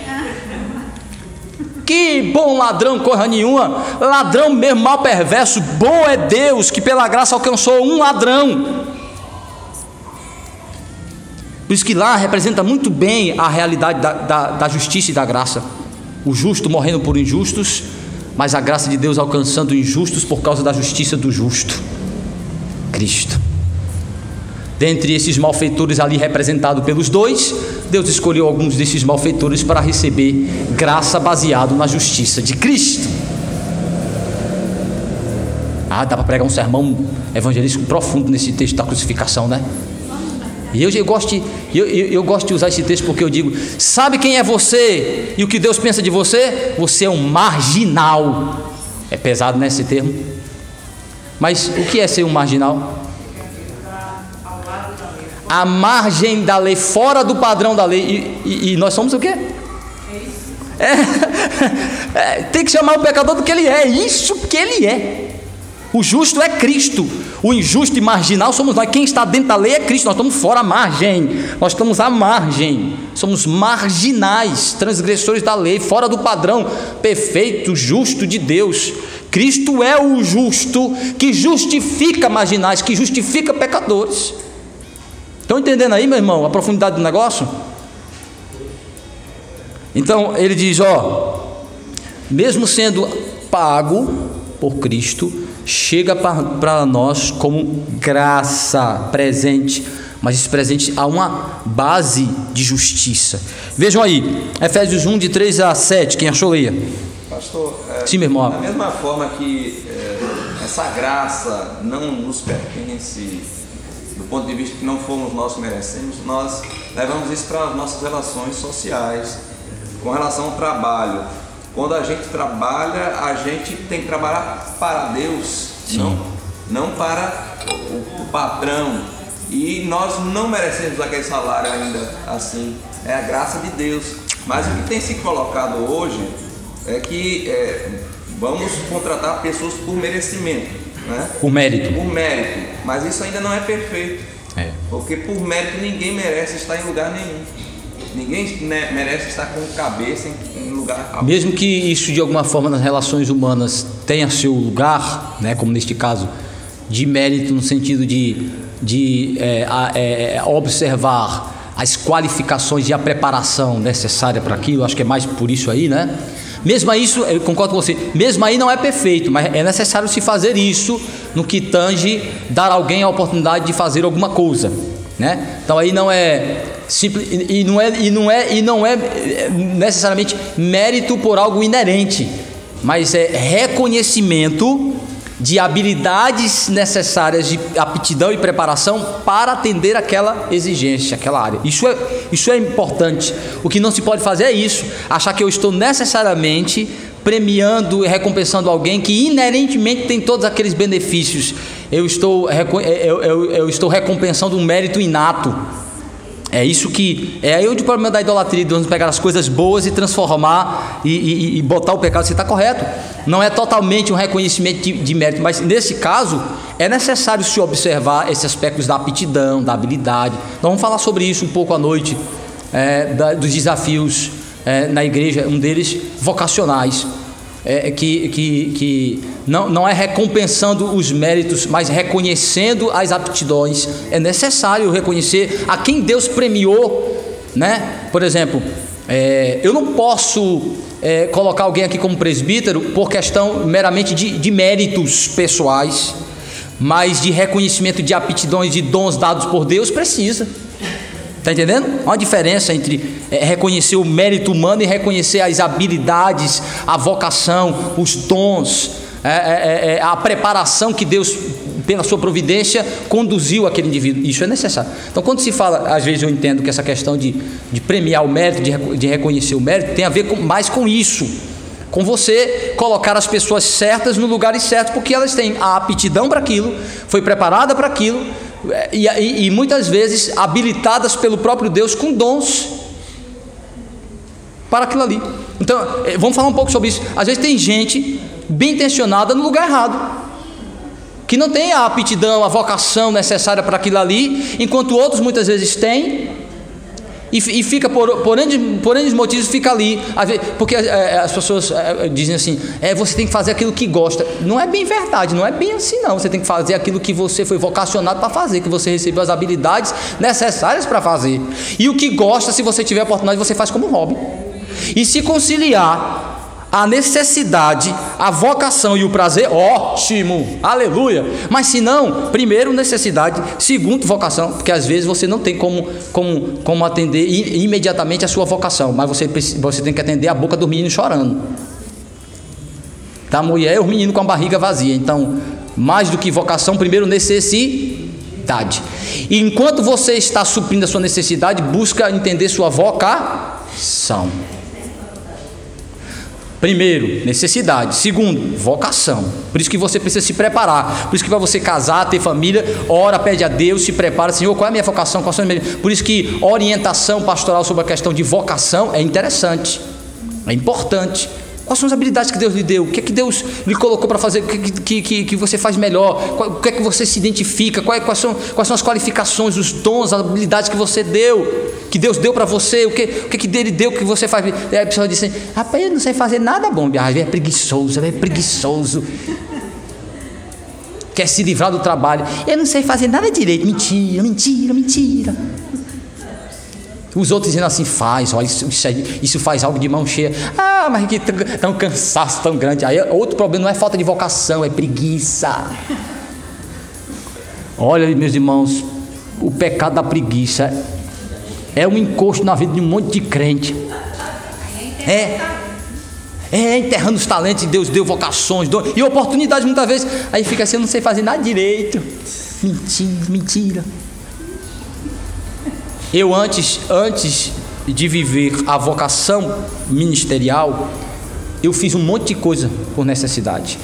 Que bom ladrão, coisa nenhuma. Ladrão mesmo, mal perverso. Bom é Deus, que pela graça alcançou um ladrão. Por isso que lá representa muito bem a realidade da justiça e da graça. O justo morrendo por injustos, mas a graça de Deus alcançando injustos por causa da justiça do justo, Cristo. Dentre esses malfeitores ali representados pelos 2, Deus escolheu alguns desses malfeitores para receber graça baseado na justiça de Cristo. Dá para pregar um sermão evangelístico profundo nesse texto da crucificação, né? E eu gosto de usar esse texto porque eu digo: sabe quem é você e o que Deus pensa de você? Você é um marginal. É pesado, né, esse termo? Mas o que é ser um marginal? A margem da lei, fora do padrão da lei. E nós somos o quê? Tem que chamar o pecador do que ele é. Isso que ele é. O justo é Cristo. O injusto e marginal somos nós. Quem está dentro da lei é Cristo. Nós estamos fora, à margem. Nós estamos à margem. Somos marginais, transgressores da lei, fora do padrão perfeito, justo de Deus. Cristo é o justo que justifica marginais, que justifica pecadores. Estão entendendo aí, meu irmão, a profundidade do negócio? Então ele diz: mesmo sendo pago por Cristo, chega para nós como graça, presente, mas esse presente há uma base de justiça. Vejam aí, Efésios 1, de 3 a 7, quem achou, leia. Pastor, sim, meu irmão. Da mesma forma que essa graça não nos pertence, do ponto de vista que não fomos nós que merecemos, nós levamos isso para as nossas relações sociais, com relação ao trabalho. Quando a gente trabalha, a gente tem que trabalhar para Deus, não para o patrão. E nós não merecemos aquele salário ainda assim, é a graça de Deus. Mas o que tem se colocado hoje é que vamos contratar pessoas por merecimento, né? Por mérito. Por mérito, mas isso ainda não é perfeito, porque por mérito ninguém merece estar em lugar nenhum. Ninguém merece estar com cabeça em lugar algum. Mesmo que isso de alguma forma nas relações humanas tenha seu lugar, né, como neste caso, de mérito no sentido de observar as qualificações e a preparação necessária para aquilo, acho que é mais por isso aí, né? Mesmo aí, isso, eu concordo com você, mesmo aí não é perfeito, mas é necessário se fazer isso no que tange dar a alguém a oportunidade de fazer alguma coisa, né? Então aí não é simples e não é necessariamente mérito por algo inerente, mas é reconhecimento de habilidades necessárias de aptidão e preparação para atender aquela exigência, aquela área. Isso é importante. O que não se pode fazer é isso, achar que eu estou necessariamente premiando e recompensando alguém que inerentemente tem todos aqueles benefícios. Eu estou recompensando um mérito inato. É isso que... É aí o problema da idolatria, de vamos pegar as coisas boas e transformar e botar o pecado. Você está correto. Não é totalmente um reconhecimento de mérito, mas nesse caso é necessário se observar esses aspectos da aptidão, da habilidade. Então vamos falar sobre isso um pouco à noite, dos desafios na igreja, um deles vocacionais. Que não é recompensando os méritos, mas reconhecendo as aptidões. É necessário reconhecer a quem Deus premiou, né? Por exemplo, eu não posso colocar alguém aqui como presbítero por questão meramente de méritos pessoais, mas de reconhecimento de aptidões e dons dados por Deus precisa. Está entendendo? Há uma diferença entre reconhecer o mérito humano e reconhecer as habilidades, a vocação, os dons, a preparação que Deus, pela sua providência, conduziu aquele indivíduo. Isso é necessário. Então, quando se fala, às vezes eu entendo que essa questão de premiar o mérito, de reconhecer o mérito, tem a ver mais com isso, com você colocar as pessoas certas no lugar certo, porque elas têm a aptidão para aquilo, foi preparada para aquilo, e muitas vezes habilitadas pelo próprio Deus com dons para aquilo ali. Então, vamos falar um pouco sobre isso. Às vezes tem gente bem intencionada no lugar errado, que não tem a aptidão, a vocação necessária para aquilo ali, enquanto outros muitas vezes têm, e fica por N motivos, fica ali, porque as pessoas dizem assim, você tem que fazer aquilo que gosta. Não é bem verdade, não é bem assim não. Você tem que fazer aquilo que você foi vocacionado para fazer, que você recebeu as habilidades necessárias para fazer, e o que gosta, se você tiver a oportunidade, você faz como hobby, e se conciliar a necessidade, a vocação e o prazer, ótimo, aleluia. Mas se não, primeiro necessidade, segundo vocação, porque às vezes você não tem como atender imediatamente a sua vocação, mas você tem que atender a boca do menino chorando, da mulher, o menino com a barriga vazia. Então, mais do que vocação, primeiro necessidade. E enquanto você está suprindo a sua necessidade, busca entender sua vocação. Primeiro, necessidade. Segundo, vocação. Por isso que você precisa se preparar. Por isso que para você casar, ter família, ora, pede a Deus, se prepara. Senhor, qual é a minha vocação? Por isso que orientação pastoral sobre a questão de vocação é interessante, é importante. Quais são as habilidades que Deus lhe deu? O que é que Deus lhe colocou para fazer? O que você faz melhor? O que é que você se identifica? Quais são as qualificações, os dons, as habilidades que você deu, que Deus deu para você? O que dele deu que você faz? E aí a pessoa diz assim, rapaz, eu não sei fazer nada bom. É preguiçoso. Quer se livrar do trabalho. Eu não sei fazer nada direito. Mentira. Os outros dizendo assim, faz, olha, isso faz algo de mão cheia. Mas que tão cansaço tão grande. Aí outro problema não é falta de vocação, é preguiça. Olha, meus irmãos, o pecado da preguiça é um encosto na vida de um monte de crente. Enterrando os talentos que Deus deu, vocações, e oportunidades muitas vezes. Aí fica assim, eu não sei fazer nada direito. Mentira. Eu antes de viver a vocação ministerial, eu fiz um monte de coisa por necessidade.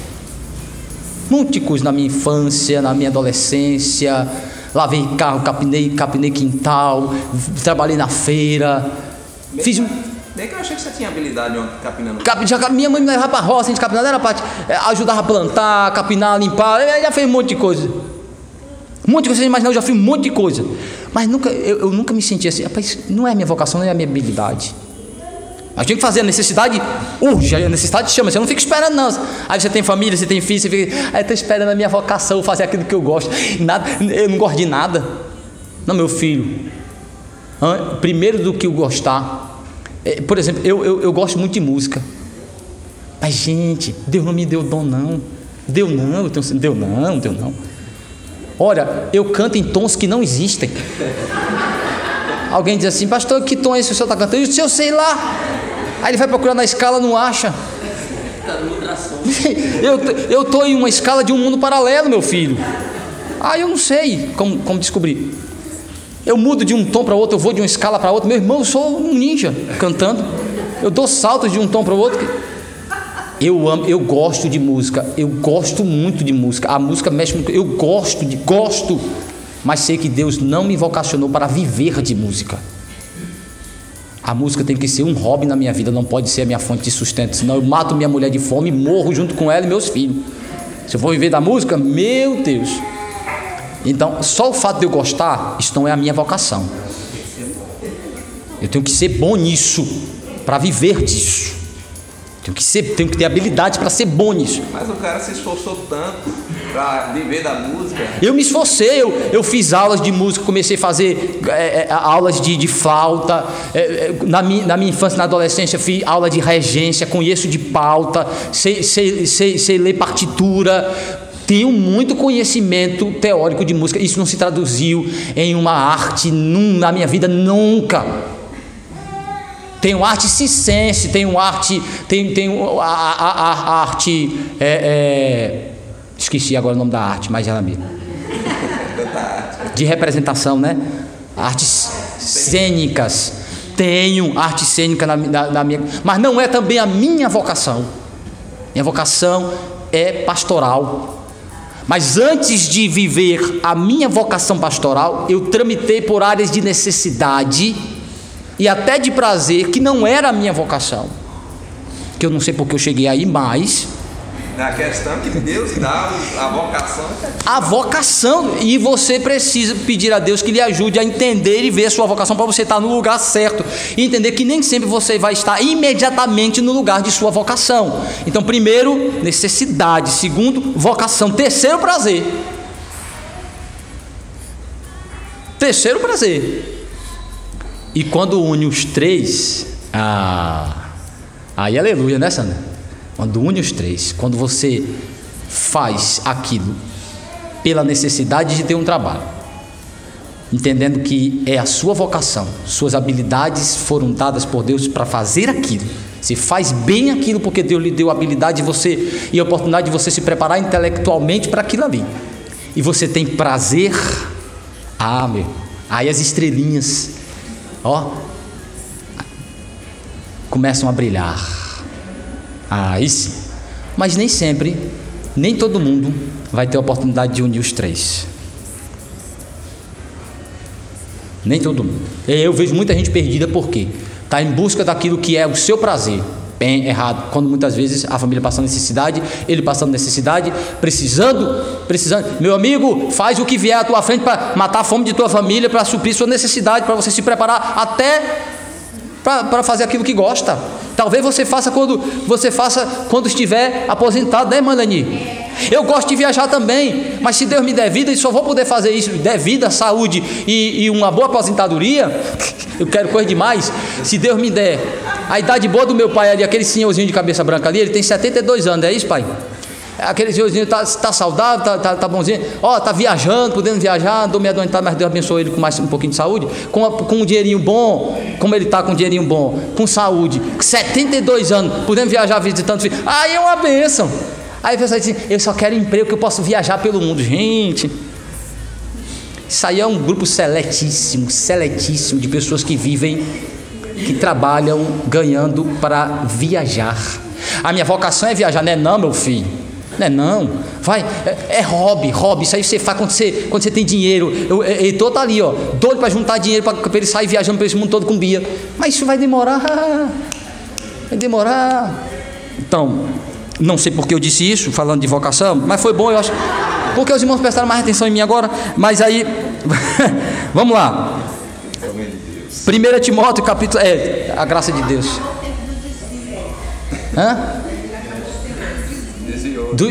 Um monte de coisa na minha infância, na minha adolescência. Lavei carro, capinei quintal, trabalhei na feira. Fiz Bem que eu achei que você tinha habilidade capinando. Minha mãe me levava para a roça, a gente capinava, era parte, ajudava a plantar, capinar, limpar. Eu já fiz um monte de coisa. Um monte de coisa, você imagina, eu já fiz um monte de coisa. Mas eu nunca me senti assim, rapaz, não é a minha vocação, não é a minha habilidade. A gente tem que fazer, a necessidade urge, a necessidade chama, você não fica esperando não. Aí você tem família, você tem filho, você fica, eu estou esperando a minha vocação, fazer aquilo que eu gosto. Eu não gosto de nada. Não, meu filho, primeiro do que eu gostar, por exemplo, eu gosto muito de música. Mas gente, Deus não me deu dom não. Deu não. Olha, eu canto em tons que não existem. Alguém diz assim, pastor, que tom é esse que o senhor está cantando? Eu sei lá. Aí ele vai procurar na escala, não acha. Eu estou em uma escala de um mundo paralelo, meu filho. Eu não sei como descobrir. Eu mudo de um tom para outro, eu vou de uma escala para outra. Meu irmão, eu sou um ninja cantando. Eu dou saltos de um tom para o outro. Eu gosto de música, eu gosto muito de música. A música mexe muito, eu gosto, mas sei que Deus não me vocacionou para viver de música. A música tem que ser um hobby na minha vida, não pode ser a minha fonte de sustento, senão eu mato minha mulher de fome e morro junto com ela e meus filhos. Se eu for viver da música, meu Deus. Então, só o fato de eu gostar, isso não é a minha vocação. Eu tenho que ser bom nisso, para viver disso. Tenho que ter habilidade para ser bom nisso. Mas o cara se esforçou tanto para viver da música. Eu me esforcei, eu fiz aulas de música, comecei a fazer aulas de flauta. Na minha infância, na adolescência, fiz aula de regência, conheço de pauta, sei ler partitura. Tenho muito conhecimento teórico de música. Isso não se traduziu em uma arte na minha vida nunca. Tenho arte circense, tenho arte, a arte, esqueci agora o nome da arte, mas ela mesmo. De representação, né? Artes cênicas. Tenho arte cênica na minha, mas não é também a minha vocação. Minha vocação é pastoral. Mas antes de viver a minha vocação pastoral, eu tramitei por áreas de necessidade e até de prazer, que não era a minha vocação. Que eu não sei porque eu cheguei aí, mas... A questão que Deus dá a vocação. A vocação, e você precisa pedir a Deus que lhe ajude a entender e ver a sua vocação para você estar no lugar certo. E entender que nem sempre você vai estar imediatamente no lugar de sua vocação. Então, primeiro, necessidade. Segundo, vocação. Terceiro, prazer. Terceiro, prazer. E quando une os três, aí aleluia, né, Sandra? Quando une os três, quando você faz aquilo pela necessidade de ter um trabalho, entendendo que é a sua vocação, suas habilidades foram dadas por Deus para fazer aquilo. Você faz bem aquilo porque Deus lhe deu a habilidade e a oportunidade de você se preparar intelectualmente para aquilo ali. E você tem prazer, aí as estrelinhas, começam a brilhar. Isso. Mas nem sempre, nem todo mundo vai ter a oportunidade de unir os três. Nem todo mundo. Eu vejo muita gente perdida porque está em busca daquilo que é o seu prazer. Bem errado, quando muitas vezes a família passando necessidade, ele passando necessidade, precisando. Meu amigo, faz o que vier à tua frente para matar a fome de tua família, para suprir sua necessidade, para você se preparar até para fazer aquilo que gosta. Talvez você faça quando estiver aposentado, né, Manani? Eu gosto de viajar também, mas se Deus me der vida, e só vou poder fazer isso, der vida, saúde e uma boa aposentadoria, eu quero coisa demais. Se Deus me der a idade boa do meu pai ali, aquele senhorzinho de cabeça branca ali, ele tem 72 anos, é isso, pai? Aquele senhorzinho tá saudável, tá bonzinho, tá viajando, podendo viajar, andou meio adoentado, mas Deus abençoou ele com mais um pouquinho de saúde, com um dinheirinho bom, como ele tá com um dinheirinho bom, com saúde, 72 anos, podendo viajar visitando filho, aí é uma bênção. Aí a pessoa diz assim, eu só quero emprego que eu posso viajar pelo mundo. Gente, isso aí é um grupo seletíssimo de pessoas que vivem, que trabalham ganhando para viajar. A minha vocação é viajar, não é não, meu filho? Não, vai, é hobby, isso aí você faz quando você tem dinheiro. Heitor tá ali, doido para juntar dinheiro para ele sair viajando por esse mundo todo com Bia, mas isso vai demorar. Então, não sei porque eu disse isso, falando de vocação, mas foi bom, eu acho, porque os irmãos prestaram mais atenção em mim agora, mas aí, vamos lá, 1 Timóteo capítulo, a graça de Deus,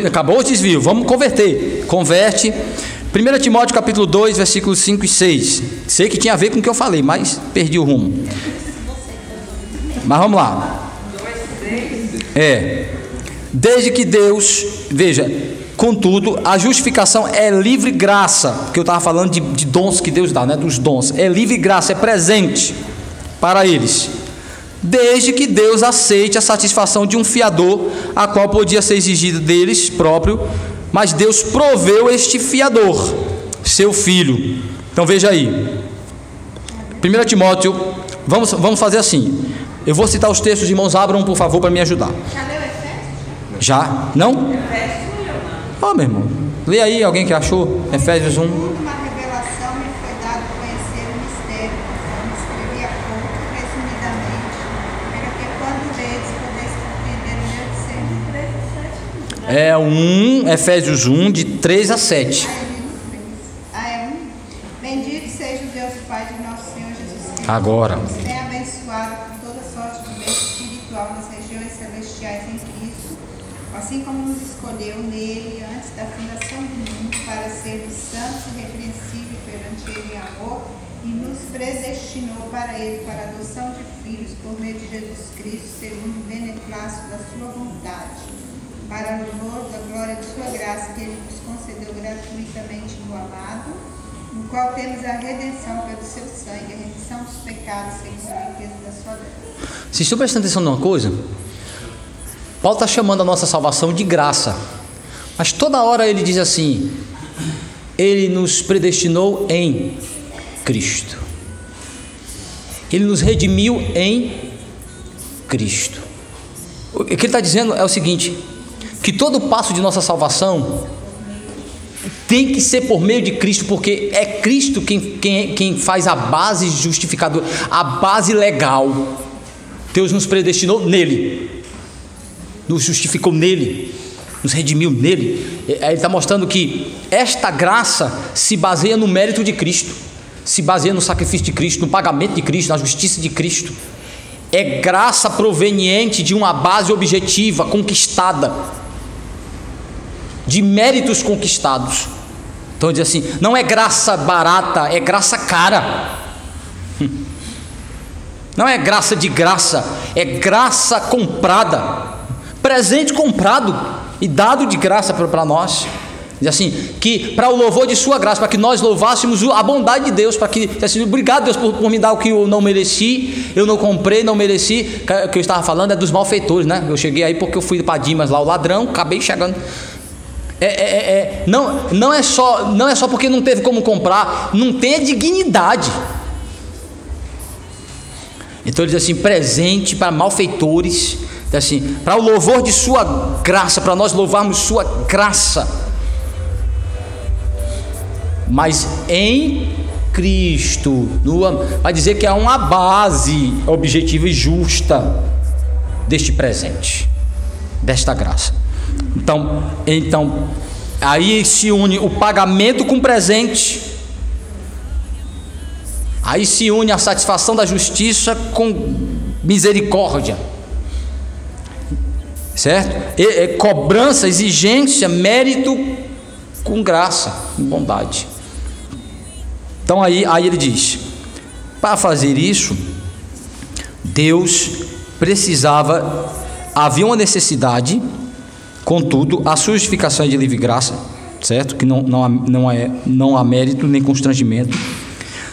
acabou o desvio, vamos converte, 1 Timóteo capítulo 2, versículos 5 e 6, sei que tinha a ver com o que eu falei, mas perdi o rumo, mas vamos lá, desde que Deus, veja, contudo, a justificação é livre graça, porque eu estava falando de dons que Deus dá, né? Dos dons, é livre graça, é presente para eles, desde que Deus aceite a satisfação de um fiador, a qual podia ser exigida deles próprio, mas Deus proveu este fiador, seu filho. Então veja aí, 1 Timóteo, vamos fazer assim, eu vou citar os textos, irmãos, abram por favor para me ajudar. Já? Não? Meu irmão, lê aí, alguém que achou? Efésios 1. Uma revelação me foi dado conhecer o mistério, como escrevi há pouco, resumidamente, para que quando ledes podeis compreender o meu discernimento. Efésios 1, de 3 a 7. Bendito seja o Deus Pai de nosso Senhor Jesus Cristo. Agora. Nos tem abençoado com toda sorte de bem espiritual nas regiões celestiais assim como nos escolheu nele antes da fundação do mundo para sermos santos e repreensíveis perante ele em amor, e nos predestinou para ele para a adoção de filhos por meio de Jesus Cristo, segundo o beneplácito da sua vontade, para louvor da glória de sua graça, que ele nos concedeu gratuitamente no amado, no qual temos a redenção pelo seu sangue, a remissão dos pecados, segundo a riqueza da sua graça. Vocês estão prestando atenção numa coisa? Paulo está chamando a nossa salvação de graça, mas toda hora ele diz assim: ele nos predestinou em Cristo, ele nos redimiu em Cristo. O que ele está dizendo é o seguinte: que todo passo de nossa salvação tem que ser por meio de Cristo, porque é Cristo quem faz a base justificadora, a base legal. Deus nos predestinou nele, nos justificou nele, nos redimiu nele. Ele está mostrando que esta graça se baseia no mérito de Cristo, se baseia no sacrifício de Cristo, no pagamento de Cristo, na justiça de Cristo. É graça proveniente de uma base objetiva, conquistada, de méritos conquistados. Então diz assim: não é graça barata, é graça cara. Não é graça de graça, é graça comprada, presente comprado e dado de graça para nós. Diz assim, que para o louvor de sua graça, para que nós louvássemos a bondade de Deus, para que, assim, obrigado Deus por me dar o que eu não mereci, eu não comprei, não mereci. O que eu estava falando é dos malfeitores, né? Eu cheguei aí porque eu fui para Dimas lá, o ladrão, acabei chegando. Não é só porque não teve como comprar, não tem a dignidade. Então ele diz assim: presente para malfeitores, assim, para o louvor de sua graça, para nós louvarmos sua graça, mas em Cristo, vai dizer que há uma base objetiva e justa deste presente, desta graça. Então aí se une o pagamento com o presente, aí se une a satisfação da justiça com misericórdia, certo? Cobrança, exigência, mérito com graça, com bondade. Então aí ele diz: para fazer isso, Deus precisava, havia uma necessidade. Contudo, a sua justificação é de livre graça, certo? Que não há mérito nem constrangimento,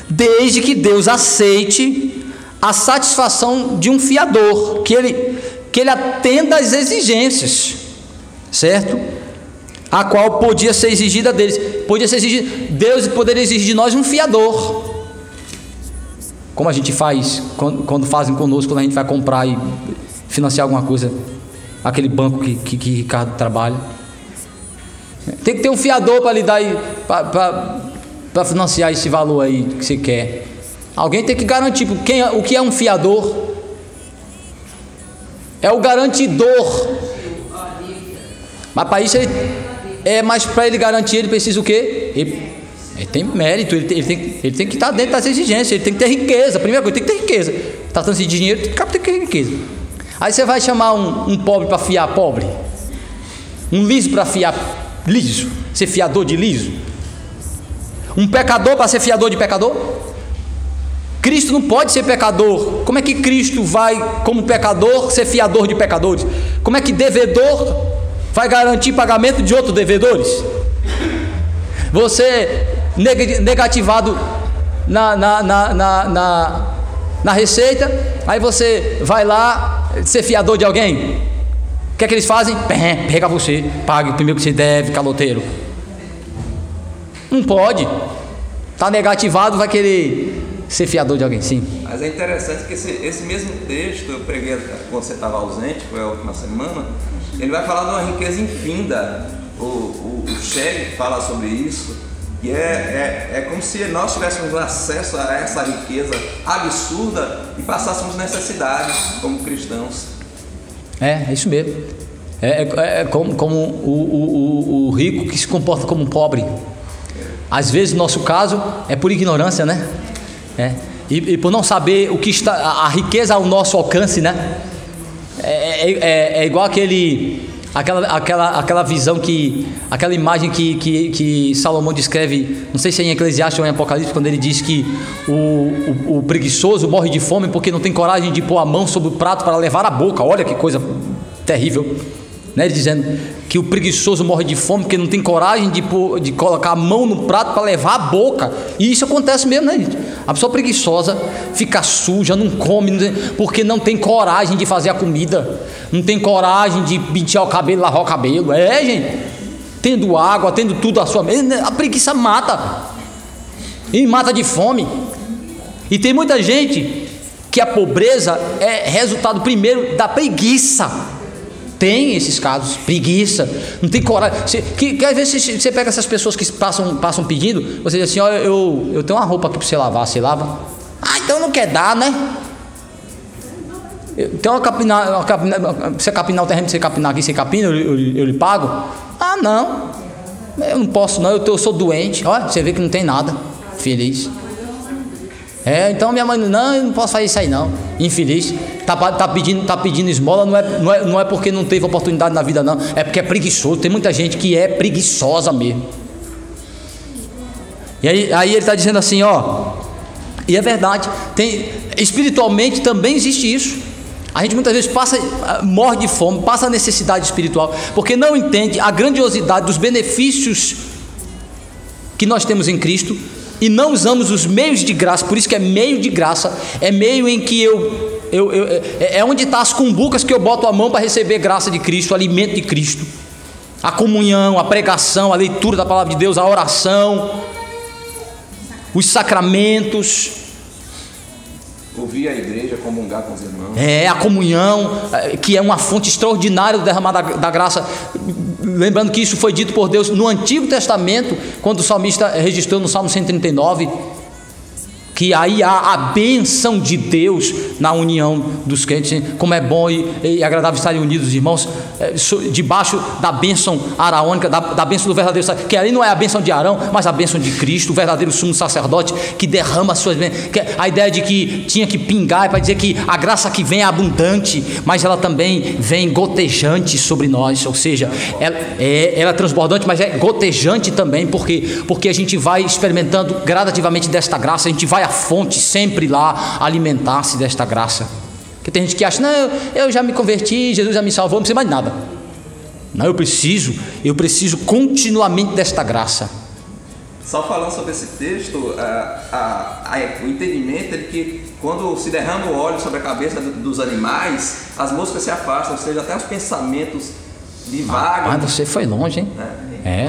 desde que Deus aceite a satisfação de um fiador, que ele atenda às exigências, certo? A qual podia ser exigida deles. Deus poderia exigir de nós um fiador, como a gente faz quando fazem conosco, quando a gente vai comprar e financiar alguma coisa, aquele banco que Ricardo trabalha. Tem que ter um fiador para lhe dar, para financiar esse valor aí que você quer. Alguém tem que garantir. O que é um fiador? É o garantidor. Mas para isso mas para ele garantir, ele precisa o quê? Ele tem mérito, ele tem que estar dentro das exigências, ele tem que ter riqueza. Primeira coisa, tem que ter riqueza. Tratando-se de dinheiro, tem que ter riqueza. Aí você vai chamar um pobre para fiar pobre, um liso para fiar liso, ser fiador de liso, um pecador para ser fiador de pecador. Cristo não pode ser pecador. Como é que Cristo vai, como pecador, ser fiador de pecadores? Como é que devedor vai garantir pagamento de outros devedores? Você negativado na receita, aí você vai lá ser fiador de alguém. O que é que eles fazem? Pega você, pague o primeiro que você deve, caloteiro. Não pode. Está negativado, vai querer ser fiador de alguém, sim. Mas é interessante que esse mesmo texto, eu preguei quando você estava ausente, foi a última semana, ele vai falar de uma riqueza infinda. O Shelley fala sobre isso, que é como se nós tivéssemos acesso a essa riqueza absurda e passássemos necessidades como cristãos. É isso mesmo. Como o rico que se comporta como um pobre. Às vezes o nosso caso é por ignorância, né? E por não saber o que está, a riqueza ao nosso alcance, né? É igual aquela visão aquela imagem que Salomão descreve, não sei se é em Eclesiastes ou em Apocalipse, quando ele diz que o preguiçoso morre de fome porque não tem coragem de pôr a mão sobre o prato para levar à boca. Olha que coisa terrível, né? Ele dizendo que o preguiçoso morre de fome porque não tem coragem de colocar a mão no prato para levar à boca. E isso acontece mesmo, né, gente? A pessoa preguiçosa fica suja, não come, porque não tem coragem de fazer a comida, não tem coragem de pentear o cabelo, lavar o cabelo. Gente, tendo água, tendo tudo à sua mesa, a preguiça mata, e mata de fome. E tem muita gente que a pobreza é resultado primeiro da preguiça. Tem esses casos, preguiça, não tem coragem. Que às vezes você pega essas pessoas que passam pedindo, você diz assim: olha, eu tenho uma roupa aqui para você lavar, você lava? Então não quer dar, né? Tem você capinar o terreno, você capinar aqui, você capina, eu lhe pago? Não, eu não posso não, eu sou doente. Olha, você vê que não tem nada, feliz. Então minha mãe, não, eu não posso fazer isso aí não, infeliz. Tá pedindo esmola, não é porque não teve oportunidade na vida não, é porque é preguiçoso. Tem muita gente que é preguiçosa mesmo. E aí ele está dizendo assim, e é verdade, espiritualmente também existe isso. A gente muitas vezes morre de fome, passa necessidade espiritual, porque não entende a grandiosidade dos benefícios que nós temos em Cristo, e não usamos os meios de graça. Por isso que é meio de graça, é meio em que é onde está as cumbucas que eu boto a mão para receber graça de Cristo, o alimento de Cristo, a comunhão, a pregação, a leitura da palavra de Deus, a oração, os sacramentos, ouvir a igreja, comungar com os irmãos. A comunhão, que é uma fonte extraordinária do derramar da graça. Lembrando que isso foi dito por Deus no Antigo Testamento, quando o salmista registrou no Salmo 139, que aí há a bênção de Deus na união dos crentes. Como é bom e agradável estarem unidos, irmãos, debaixo da bênção araônica, da bênção do verdadeiro sacerdote, que ali não é a bênção de Arão, mas a bênção de Cristo, o verdadeiro sumo sacerdote, que derrama as suas bênçãos. A ideia de que tinha que pingar é para dizer que a graça que vem é abundante, mas ela também vem gotejante sobre nós, ou seja, ela é transbordante, mas é gotejante também, porque a gente vai experimentando gradativamente desta graça, a gente vai à fonte sempre lá alimentar-se desta graça. Porque tem gente que acha, não, eu já me converti, Jesus já me salvou, não precisa mais de nada. Não, eu preciso continuamente desta graça. Só falando sobre esse texto, o entendimento é de que quando se derrama o óleo sobre a cabeça dos animais, as moscas se afastam, ou seja, até os pensamentos divagam. Mas você foi longe, hein?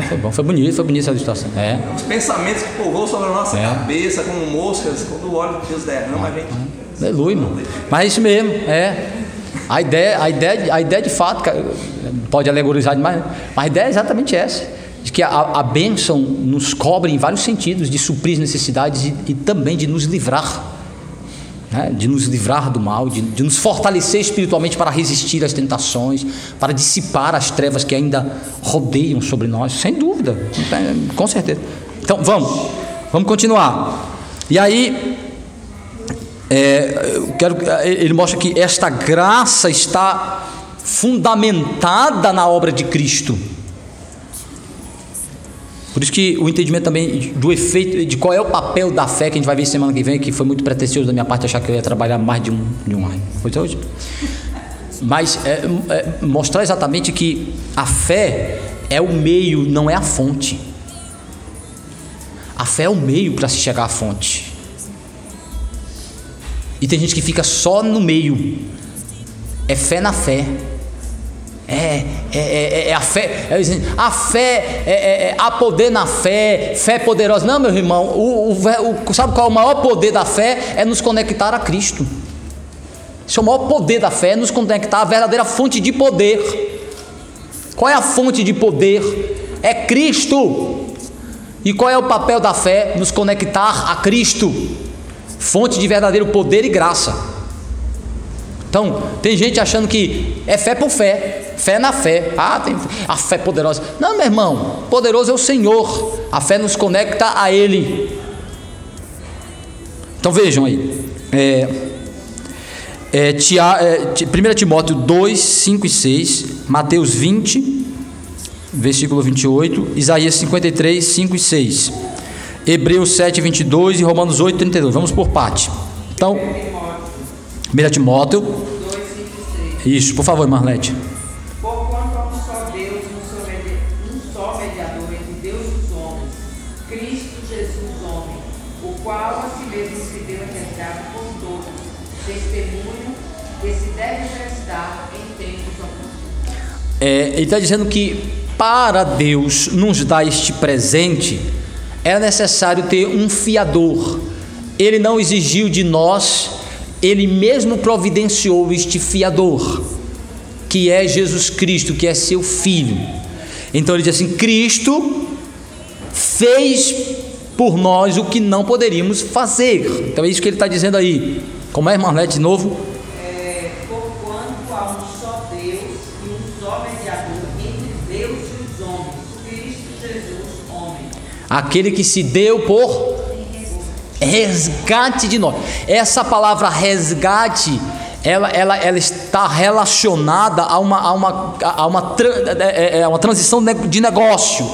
Foi bom, foi bonito essa ilustração. Os pensamentos que povoam sobre a nossa cabeça, como moscas, quando o óleo de Deus derrama, a gente... Aleluia, irmão. Mas é isso mesmo, a ideia de fato, pode alegorizar demais, mas a ideia é exatamente essa, de que a bênção nos cobre em vários sentidos, de suprir as necessidades e também de nos livrar, de nos livrar do mal, de nos fortalecer espiritualmente para resistir às tentações, para dissipar as trevas que ainda rodeiam sobre nós, sem dúvida, com certeza. Então vamos continuar. E aí ele mostra que esta graça está fundamentada na obra de Cristo. Por isso que o entendimento também do efeito, de qual é o papel da fé, que a gente vai ver semana que vem, que foi muito pretensioso da minha parte achar que eu ia trabalhar mais de um ano. Pois é, hoje. Mas mostrar exatamente que a fé é o meio, não é a fonte. A fé é o meio para se chegar à fonte. E tem gente que fica só no meio. É fé na fé. A fé, há poder na fé, fé poderosa. Não, meu irmão, sabe qual é o maior poder da fé? É nos conectar a Cristo. Esse é o maior poder da fé, é nos conectar à verdadeira fonte de poder. Qual é a fonte de poder? É Cristo. E qual é o papel da fé? Nos conectar a Cristo, fonte de verdadeiro poder e graça. Então, tem gente achando que é fé por fé, fé na fé. Tem a fé poderosa. Não, meu irmão, poderoso é o Senhor. A fé nos conecta a Ele. Então vejam aí, 1 Timóteo 2, 5 e 6, Mateus 20, versículo 28, Isaías 53, 5 e 6, Hebreus 7, 22 e Romanos 8, 32. Vamos por parte. Então, 1 Timóteo 2, 5 e 6. Isso, por favor, Marlete. Porquanto há um só Deus, um só mediador entre Deus e os homens, Cristo Jesus, homem, o qual a si mesmo se deu em resgate por todos, testemunho que se deve prestar em tempos oportunos. Ele está dizendo que para Deus nos dar este presente, era necessário ter um fiador. Ele não exigiu de nós, ele mesmo providenciou este fiador, que é Jesus Cristo, que é seu Filho. Então ele diz assim: Cristo fez por nós o que não poderíamos fazer. Então é isso que ele está dizendo aí. Como é, Marlete, de novo? Porquanto há um só Deus e um só mediador entre Deus e os homens, Cristo Jesus, homem. Aquele que se deu por resgate de nós. Essa palavra resgate, ela está relacionada a uma transição de negócio,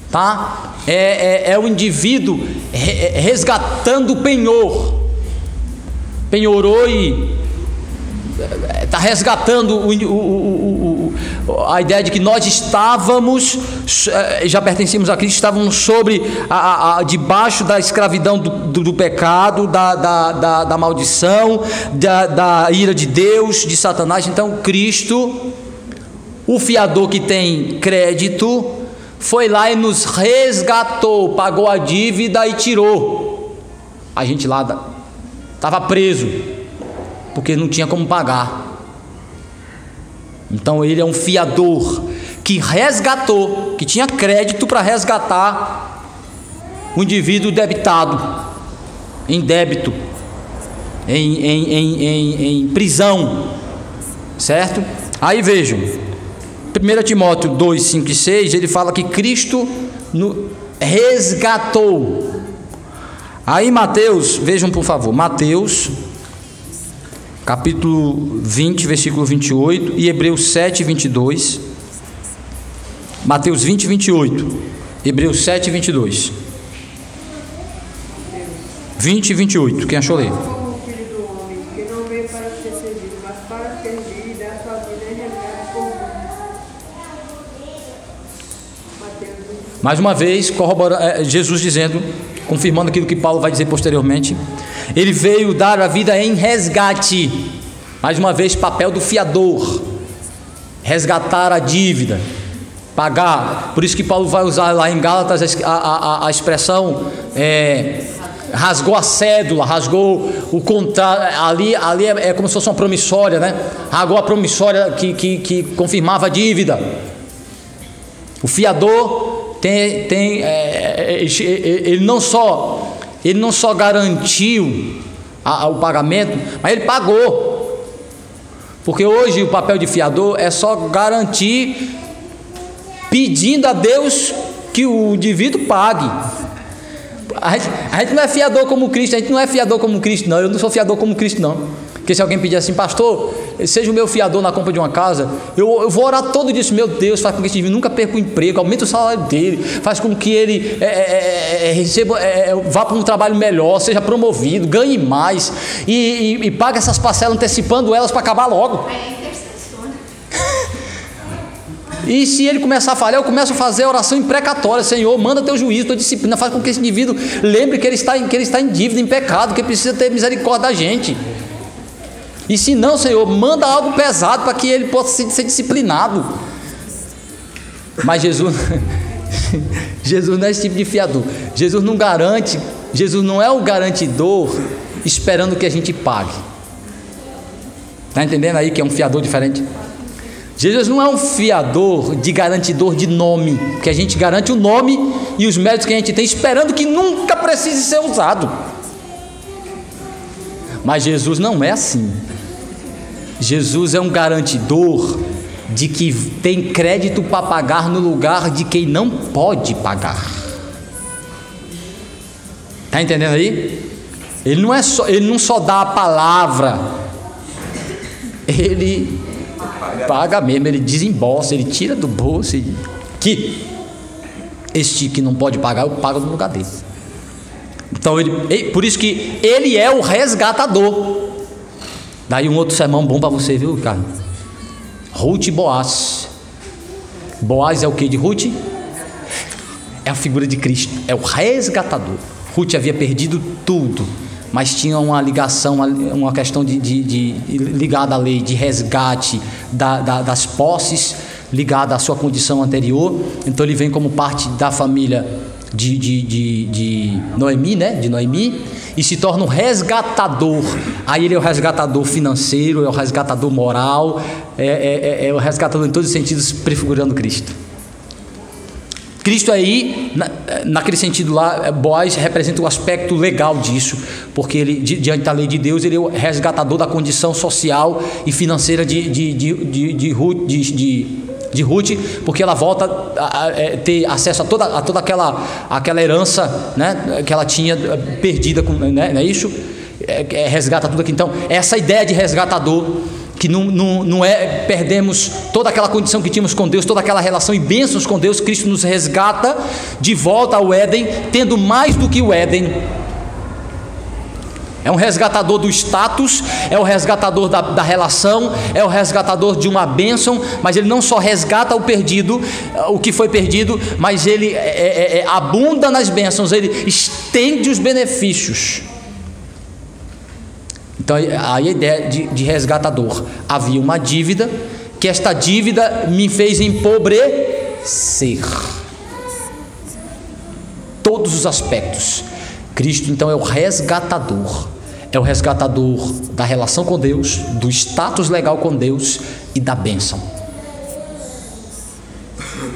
tá? É o indivíduo resgatando o penhor. Penhorou e está resgatando a ideia de que nós estávamos, já pertencíamos a Cristo, estávamos debaixo da escravidão do pecado, da maldição, da ira de Deus, de Satanás. Então Cristo, o fiador que tem crédito, foi lá e nos resgatou, pagou a dívida e tirou a gente lá. Estava preso, porque não tinha como pagar. Então ele é um fiador que resgatou, que tinha crédito para resgatar o indivíduo debitado, em débito, em prisão, certo? Aí vejam, 1 Timóteo 2, 5 e 6, ele fala que Cristo resgatou. Aí Mateus, vejam por favor, Mateus capítulo 20, versículo 28 e Hebreus 7, 22. Mateus 20, 28, Hebreus 7, 22. 20 e 28, quem achou ler? Como o Filho do Homem, que não veio para ser servido, mas para servir e dar sua vida em resgate por muitos. Mais uma vez, Jesus dizendo, confirmando aquilo que Paulo vai dizer posteriormente, ele veio dar a vida em resgate. Mais uma vez, papel do fiador, resgatar a dívida, pagar. Por isso que Paulo vai usar lá em Gálatas a expressão rasgou a cédula, rasgou o contrato. Ali é como se fosse uma promissória, né? Rasgou a promissória que confirmava a dívida. O fiador ele não só garantiu o pagamento, mas ele pagou. Porque hoje o papel de fiador é só garantir, pedindo a Deus que o indivíduo pague. A gente não é fiador como Cristo, não. Eu não sou fiador como Cristo, não. Porque se alguém pedir assim: pastor, seja o meu fiador na compra de uma casa, eu vou orar todo dia, meu Deus, faz com que esse indivíduo nunca perca o emprego, aumenta o salário dele, faz com que ele vá para um trabalho melhor, seja promovido, ganhe mais e pague essas parcelas, antecipando elas para acabar logo. E se ele começar a falhar, eu começo a fazer a oração imprecatória: Senhor, manda teu juízo, tua disciplina, faz com que esse indivíduo lembre que ele está em dívida, em pecado, que ele precisa ter misericórdia da gente. E se não, Senhor, manda algo pesado para que ele possa ser disciplinado. Mas Jesus não é esse tipo de fiador. Jesus não garante, Jesus não é o garantidor esperando que a gente pague. Está entendendo aí que é um fiador diferente? Jesus não é um fiador de garantidor de nome, que a gente garante o nome e os méritos que a gente tem, esperando que nunca precise ser usado. Mas Jesus não é assim. Jesus é um garantidor de que tem crédito para pagar no lugar de quem não pode pagar. Está entendendo aí? Ele não só dá a palavra ele paga mesmo, ele desembolsa, ele tira do bolso. Que este que não pode pagar, eu pago no lugar dele. Então, por isso que ele é o resgatador. Daí um outro sermão bom para você, viu, cara? Ruth e Boaz. Boaz é o que de Ruth? É a figura de Cristo, é o resgatador. Ruth havia perdido tudo, mas tinha uma ligação, uma questão ligada à lei de resgate das posses, ligada à sua condição anterior. Então ele vem como parte da família de Noemi, né? De Noemi, e se torna um resgatador. Aí ele é o resgatador financeiro, é o resgatador moral, é o resgatador em todos os sentidos, prefigurando Cristo. Cristo aí, naquele sentido lá, Boaz representa o aspecto legal disso, porque ele, diante da lei de Deus, ele é o resgatador da condição social e financeira de Ruth, porque ela volta a ter acesso a toda aquela herança, né, que ela tinha perdida, né, não é isso? Resgata tudo aqui. Então, essa ideia de resgatador, que não é perdemos toda aquela condição que tínhamos com Deus, toda aquela relação e bênçãos com Deus. Cristo nos resgata de volta ao Éden, tendo mais do que o Éden. É um resgatador do status, é o resgatador da relação, é o resgatador de uma bênção, mas ele não só resgata o perdido, o que foi perdido, mas ele abunda nas bênçãos, ele estende os benefícios. Então, aí a ideia de resgatador. Havia uma dívida, que esta dívida me fez empobrecer. Todos os aspectos. Cristo, então, é o resgatador. É o resgatador da relação com Deus, do status legal com Deus e da bênção.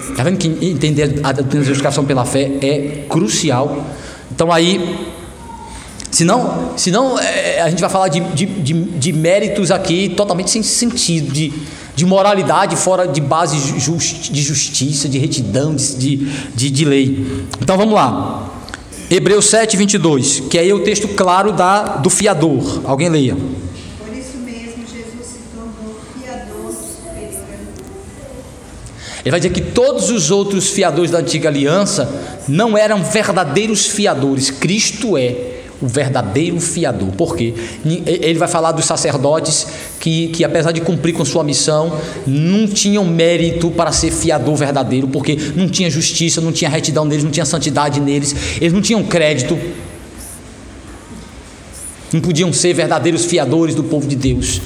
Está vendo que entender a justificação pela fé é crucial? Então, aí... Senão a gente vai falar de méritos aqui totalmente sem sentido, de moralidade fora de base de justiça, de retidão, de lei. Então vamos lá. Hebreus 7, 22, que aí é o texto claro do fiador. Alguém leia. Por isso mesmo Jesus se tornou fiador superior a nós. Ele vai dizer que todos os outros fiadores da antiga aliança não eram verdadeiros fiadores. Cristo é o verdadeiro fiador. Por quê? Ele vai falar dos sacerdotes que apesar de cumprir com sua missão, não tinham mérito para ser fiador verdadeiro, porque não tinha justiça, não tinha retidão neles, não tinha santidade neles, eles não tinham crédito, não podiam ser verdadeiros fiadores do povo de Deus.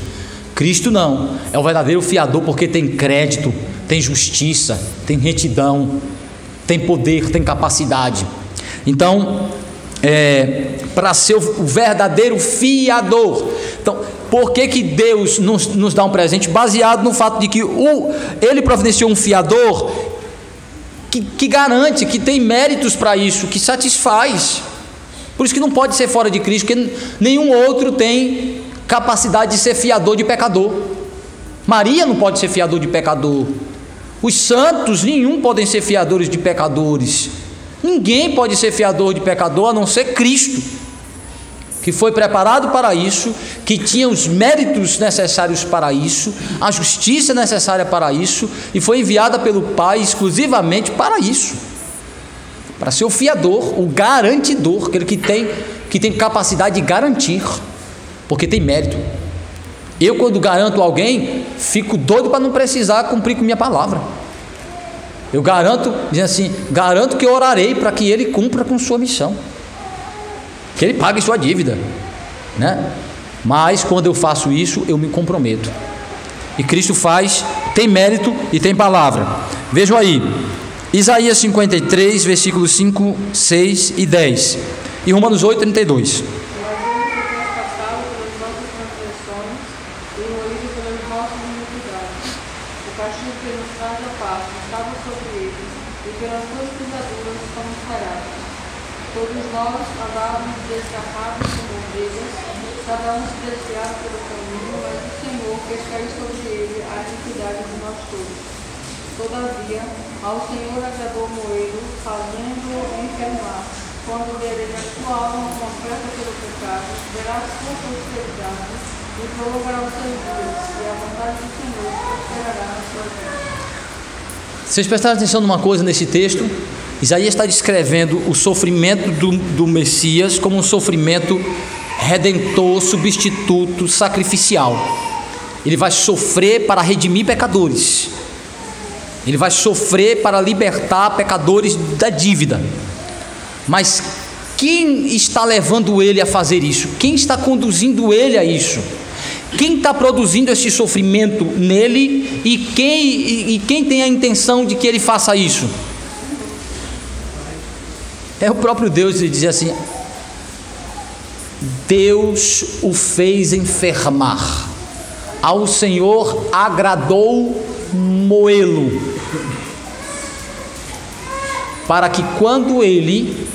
Cristo não, é o verdadeiro fiador porque tem crédito, tem justiça, tem retidão, tem poder, tem capacidade. Então, para ser o verdadeiro fiador. Então, por que Deus nos dá um presente? Baseado no fato de que Ele providenciou um fiador que garante, que tem méritos para isso, que satisfaz. Por isso que não pode ser fora de Cristo, porque nenhum outro tem capacidade de ser fiador de pecador. Maria não pode ser fiador de pecador. Os santos, nenhum podem ser fiadores de pecadores. Ninguém pode ser fiador de pecador a não ser Cristo, que foi preparado para isso, que tinha os méritos necessários para isso, a justiça necessária para isso, e foi enviada pelo Pai exclusivamente para isso, para ser o fiador, o garantidor, aquele que tem capacidade de garantir, porque tem mérito. Eu, quando garanto alguém, fico doido para não precisar cumprir com minha palavra. Eu garanto, dizendo assim, garanto que eu orarei para que ele cumpra com sua missão, que ele pague sua dívida, né? Mas quando eu faço isso, eu me comprometo. E Cristo tem mérito e tem palavra. Vejam aí, Isaías 53, versículos 5, 6 e 10, e Romanos 8, 32. Todavia, ao Senhor agradou Moedo, fazendo-o enfermar. Quando der ele a sua alma completa pelo pecado, verá a sua prosperidade, e prolongará os seus dias, e a vontade do Senhor prosperará na sua vida. Vocês prestaram atenção numa coisa nesse texto? Isaías está descrevendo o sofrimento do Messias como um sofrimento redentor, substituto, sacrificial. Ele vai sofrer para redimir pecadores. Ele vai sofrer para libertar pecadores da dívida. Mas quem está levando ele a fazer isso? Quem está conduzindo ele a isso? Quem está produzindo esse sofrimento nele e quem tem a intenção de que ele faça isso? É o próprio Deus. Ele diz assim: Deus o fez enfermar, ao Senhor agradou moê-lo, para que quando ele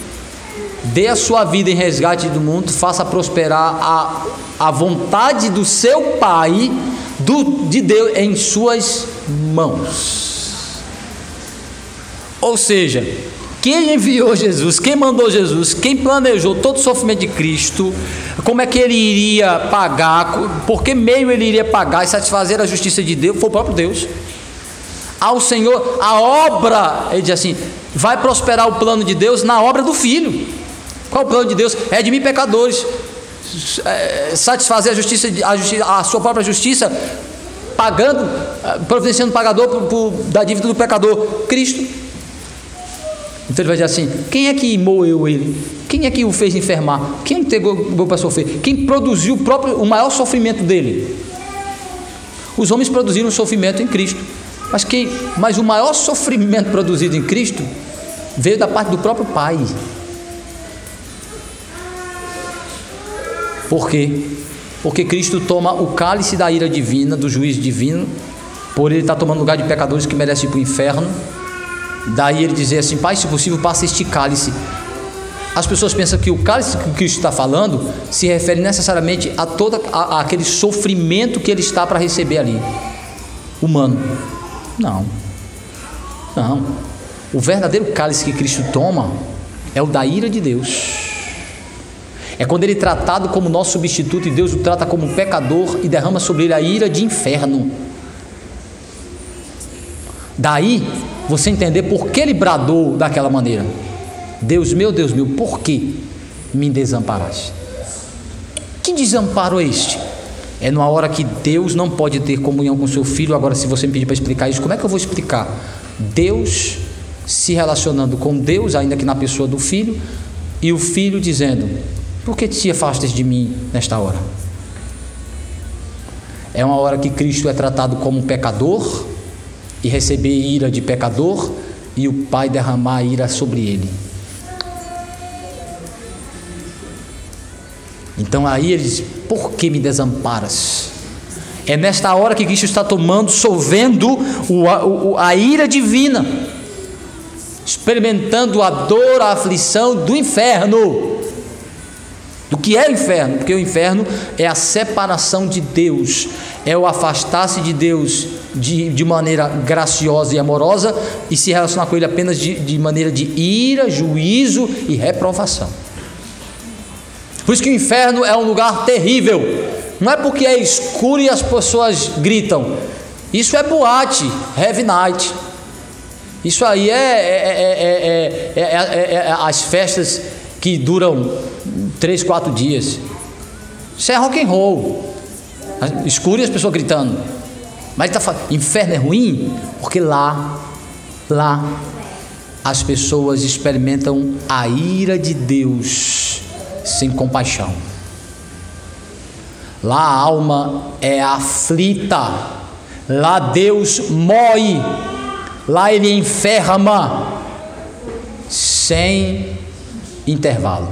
dê a sua vida em resgate do mundo, faça prosperar a vontade do seu Pai, de Deus, em suas mãos. Ou seja, quem enviou Jesus, quem mandou Jesus, quem planejou todo o sofrimento de Cristo, como é que ele iria pagar, por que meio ele iria pagar e satisfazer a justiça de Deus, foi o próprio Deus. Ao Senhor, a obra, ele diz assim, vai prosperar o plano de Deus na obra do Filho. Qual é o plano de Deus? Redimir pecadores, satisfazer a sua própria justiça, pagando, providenciando pagador da dívida do pecador, Cristo. Então ele vai dizer assim: quem é que moeu ele? Quem é que o fez enfermar? Quem entregou para sofrer? Quem produziu o maior sofrimento dele? Os homens produziram sofrimento em Cristo, mas o maior sofrimento produzido em Cristo veio da parte do próprio Pai. Por quê? Porque Cristo toma o cálice da ira divina, do juízo divino, por ele estar tomando lugar de pecadores que merecem ir para o inferno. Daí ele dizer assim: Pai, se possível, passa este cálice. As pessoas pensam que o cálice que Cristo está falando se refere necessariamente a todo aquele sofrimento que ele está para receber ali, humano. Não. O verdadeiro cálice que Cristo toma é o da ira de Deus. É quando ele é tratado como nosso substituto e Deus o trata como pecador e derrama sobre ele a ira de inferno. Daí você entender por que ele bradou daquela maneira: Deus meu, por que me desamparaste? Que desamparo é este? É numa hora que Deus não pode ter comunhão com seu filho. Agora, se você me pedir para explicar isso, como é que eu vou explicar? Deus se relacionando com Deus, ainda que na pessoa do filho, e o filho dizendo: por que te afastas de mim nesta hora? É uma hora que Cristo é tratado como um pecador e receber ira de pecador, e o Pai derramar a ira sobre ele. Então aí ele diz: por que me desamparas? É nesta hora que Cristo está solvendo a ira divina, experimentando a dor, a aflição do inferno. Do que é o inferno? Porque o inferno é a separação de Deus, é o afastar-se de Deus de maneira graciosa e amorosa e se relacionar com ele apenas de maneira de ira, juízo e reprovação. Por isso que o inferno é um lugar terrível. Não é porque é escuro e as pessoas gritam. Isso é boate, heavy night. Isso aí é as festas que duram 3, 4 dias. Isso é rock and roll. Escuro e as pessoas gritando. Mas ele está falando: inferno é ruim porque lá as pessoas experimentam a ira de Deus sem compaixão. Lá a alma é aflita. Lá Deus moe. Lá ele enferma sem intervalo.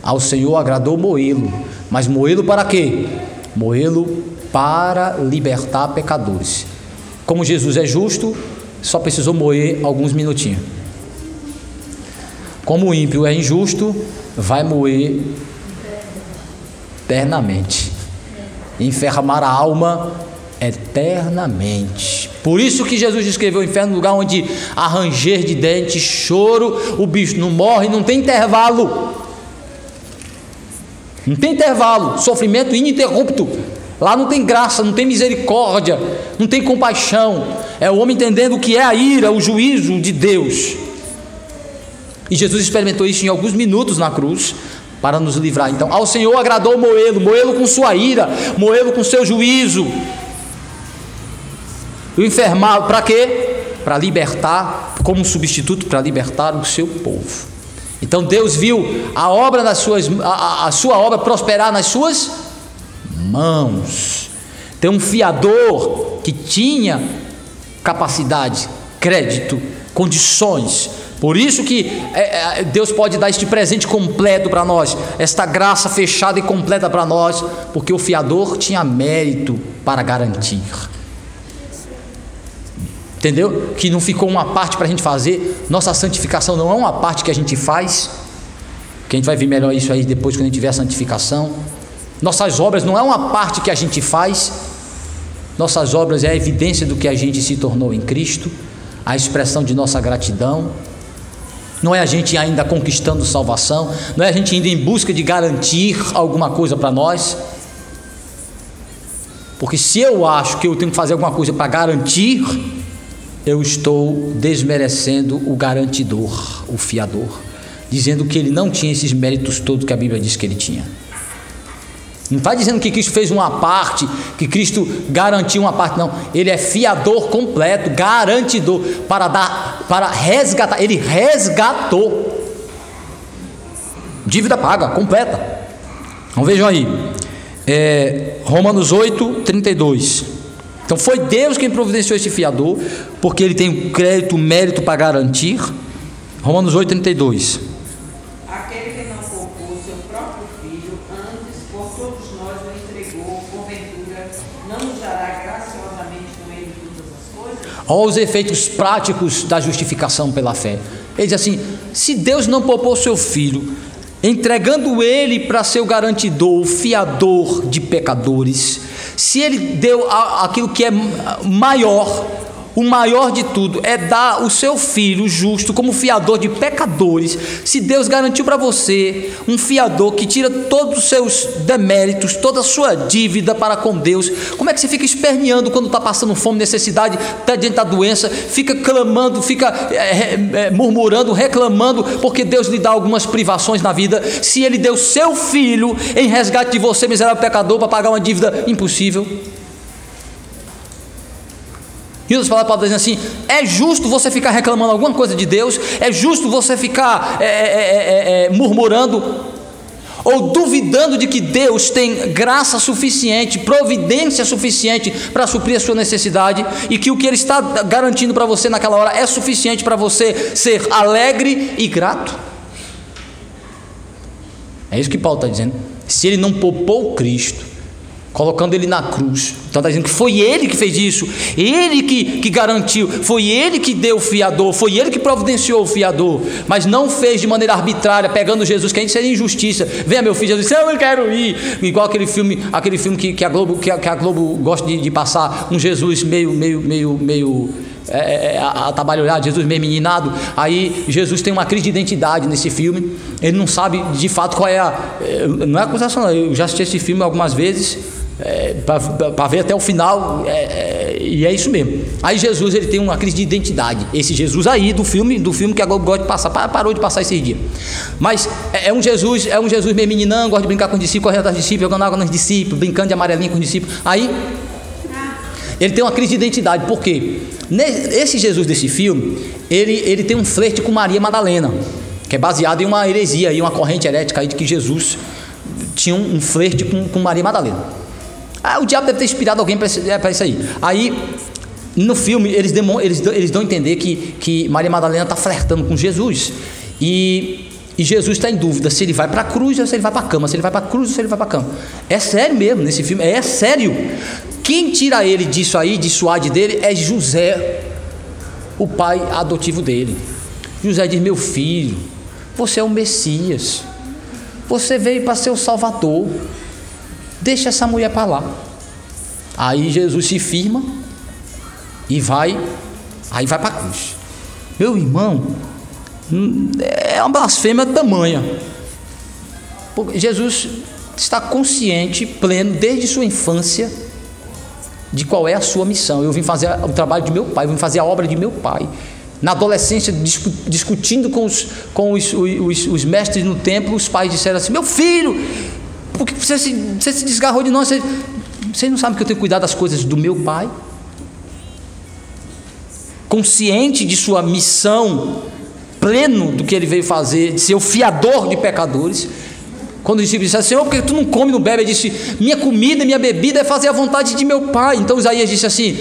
Ao Senhor agradou moê-lo. Mas moê-lo para quê? Moê-lo para libertar pecadores. Como Jesus é justo, só precisou moer alguns minutinhos. Como o ímpio é injusto, vai moer eternamente, enfermar a alma eternamente. Por isso que Jesus descreveu o inferno, lugar onde há ranger de dentes, choro, o bicho não morre, não tem intervalo. Não tem intervalo, sofrimento ininterrupto. Lá não tem graça, não tem misericórdia, não tem compaixão. É o homem entendendo o que é a ira, o juízo de Deus. E Jesus experimentou isso em alguns minutos na cruz para nos livrar. Então, ao Senhor agradou moê-lo com sua ira, moê-lo com seu juízo. O enfermá-lo, para quê? Para libertar, como substituto, para libertar o seu povo. Então Deus viu a obra das suas, a sua obra prosperar nas suas mãos. Tem um fiador que tinha capacidade, crédito, condições. Por isso que Deus pode dar este presente completo para nós, esta graça fechada e completa para nós, porque o fiador tinha mérito para garantir. Entendeu? Que não ficou uma parte para a gente fazer. Nossa santificação não é uma parte que a gente faz, que a gente vai ver melhor isso aí depois quando a gente tiver a santificação. Nossas obras não é uma parte que a gente faz. Nossas obras é a evidência do que a gente se tornou em Cristo, a expressão de nossa gratidão. Não é a gente ainda conquistando salvação, não é a gente indo em busca de garantir alguma coisa para nós. Porque se eu acho que eu tenho que fazer alguma coisa para garantir, eu estou desmerecendo o garantidor, o fiador, dizendo que ele não tinha esses méritos todos que a Bíblia diz que ele tinha. Não está dizendo que Cristo fez uma parte, que Cristo garantiu uma parte, não. Ele é fiador completo, garantidor, para resgatar. Ele resgatou. Dívida paga, completa. Então vejam aí, Romanos 8, 32. Então foi Deus quem providenciou esse fiador, porque ele tem o crédito, o mérito para garantir. Romanos 8, 32. Aquele que não poupou seu próprio filho, antes por todos nós o entregou, porventura não nos dará graciosamente com ele todas as coisas? Olha os efeitos práticos da justificação pela fé. Ele diz assim: se Deus não poupou seu filho, entregando ele para ser o garantidor, o fiador de pecadores, se ele deu aquilo que é maior, o maior de tudo é dar o seu filho justo como fiador de pecadores. Se Deus garantiu para você um fiador que tira todos os seus deméritos, toda a sua dívida para com Deus, como é que você fica esperneando quando está passando fome, necessidade, está diante da doença, fica clamando, fica murmurando, reclamando porque Deus lhe dá algumas privações na vida, se ele deu seu filho em resgate de você, miserável pecador, para pagar uma dívida impossível? E outras palavras podem dizer assim: é justo você ficar reclamando alguma coisa de Deus? É justo você ficar murmurando ou duvidando de que Deus tem graça suficiente, providência suficiente para suprir a sua necessidade, e que o que Ele está garantindo para você naquela hora é suficiente para você ser alegre e grato? É isso que Paulo está dizendo. Se Ele não poupou Cristo, colocando ele na cruz, então está dizendo que foi ele que fez isso, ele que garantiu, foi ele que deu o fiador, foi ele que providenciou o fiador, mas não fez de maneira arbitrária, pegando Jesus, que a gente seria injustiça. Venha meu filho, Jesus, eu não quero ir, igual aquele filme que a Globo gosta de passar, um Jesus meio atabalhoado, Jesus meio meninado. Aí Jesus tem uma crise de identidade nesse filme, ele não sabe de fato qual é não é acusação não, eu já assisti esse filme algumas vezes, para ver até o final, e é isso mesmo. Aí Jesus, ele tem uma crise de identidade, esse Jesus aí do filme que a Globo gosta de passar, parou de passar esses dias, mas é um Jesus meio meninão, gosta de brincar com os discípulos, correndo atrás dos discípulos, jogando água nos discípulos, brincando de amarelinho com os discípulos. Aí ele tem uma crise de identidade. Por quê? Esse Jesus desse filme, ele tem um flerte com Maria Madalena, que é baseado em uma heresia, em uma corrente herética aí de que Jesus tinha um flerte com Maria Madalena. O diabo deve ter inspirado alguém para isso aí. Aí no filme eles dão a entender que Maria Madalena está flertando com Jesus, e Jesus está em dúvida se ele vai para a cruz ou se ele vai para a cama, se ele vai para a cruz ou se ele vai para a cama. É sério mesmo, nesse filme é sério. Quem tira ele disso aí, dissuade dele, é José, o pai adotivo dele. José diz: meu filho, você é o Messias, você veio para ser o Salvador, deixa essa mulher para lá. Aí Jesus se firma e vai para a cruz. Meu irmão, é uma blasfêmia tamanha. Porque Jesus está consciente, pleno, desde sua infância, de qual é a sua missão. Eu vim fazer o trabalho de meu pai, eu vim fazer a obra de meu pai. Na adolescência, discutindo com os mestres no templo, os pais disseram assim: meu filho, por que você se desgarrou de nós? Você não sabe que eu tenho cuidado das coisas do meu pai? Consciente de sua missão, pleno do que ele veio fazer, de ser o fiador de pecadores. Quando os discípulos disseram: Senhor, por que tu não come e não bebe? Ele disse: minha comida e minha bebida é fazer a vontade de meu pai. Então Isaías disse assim: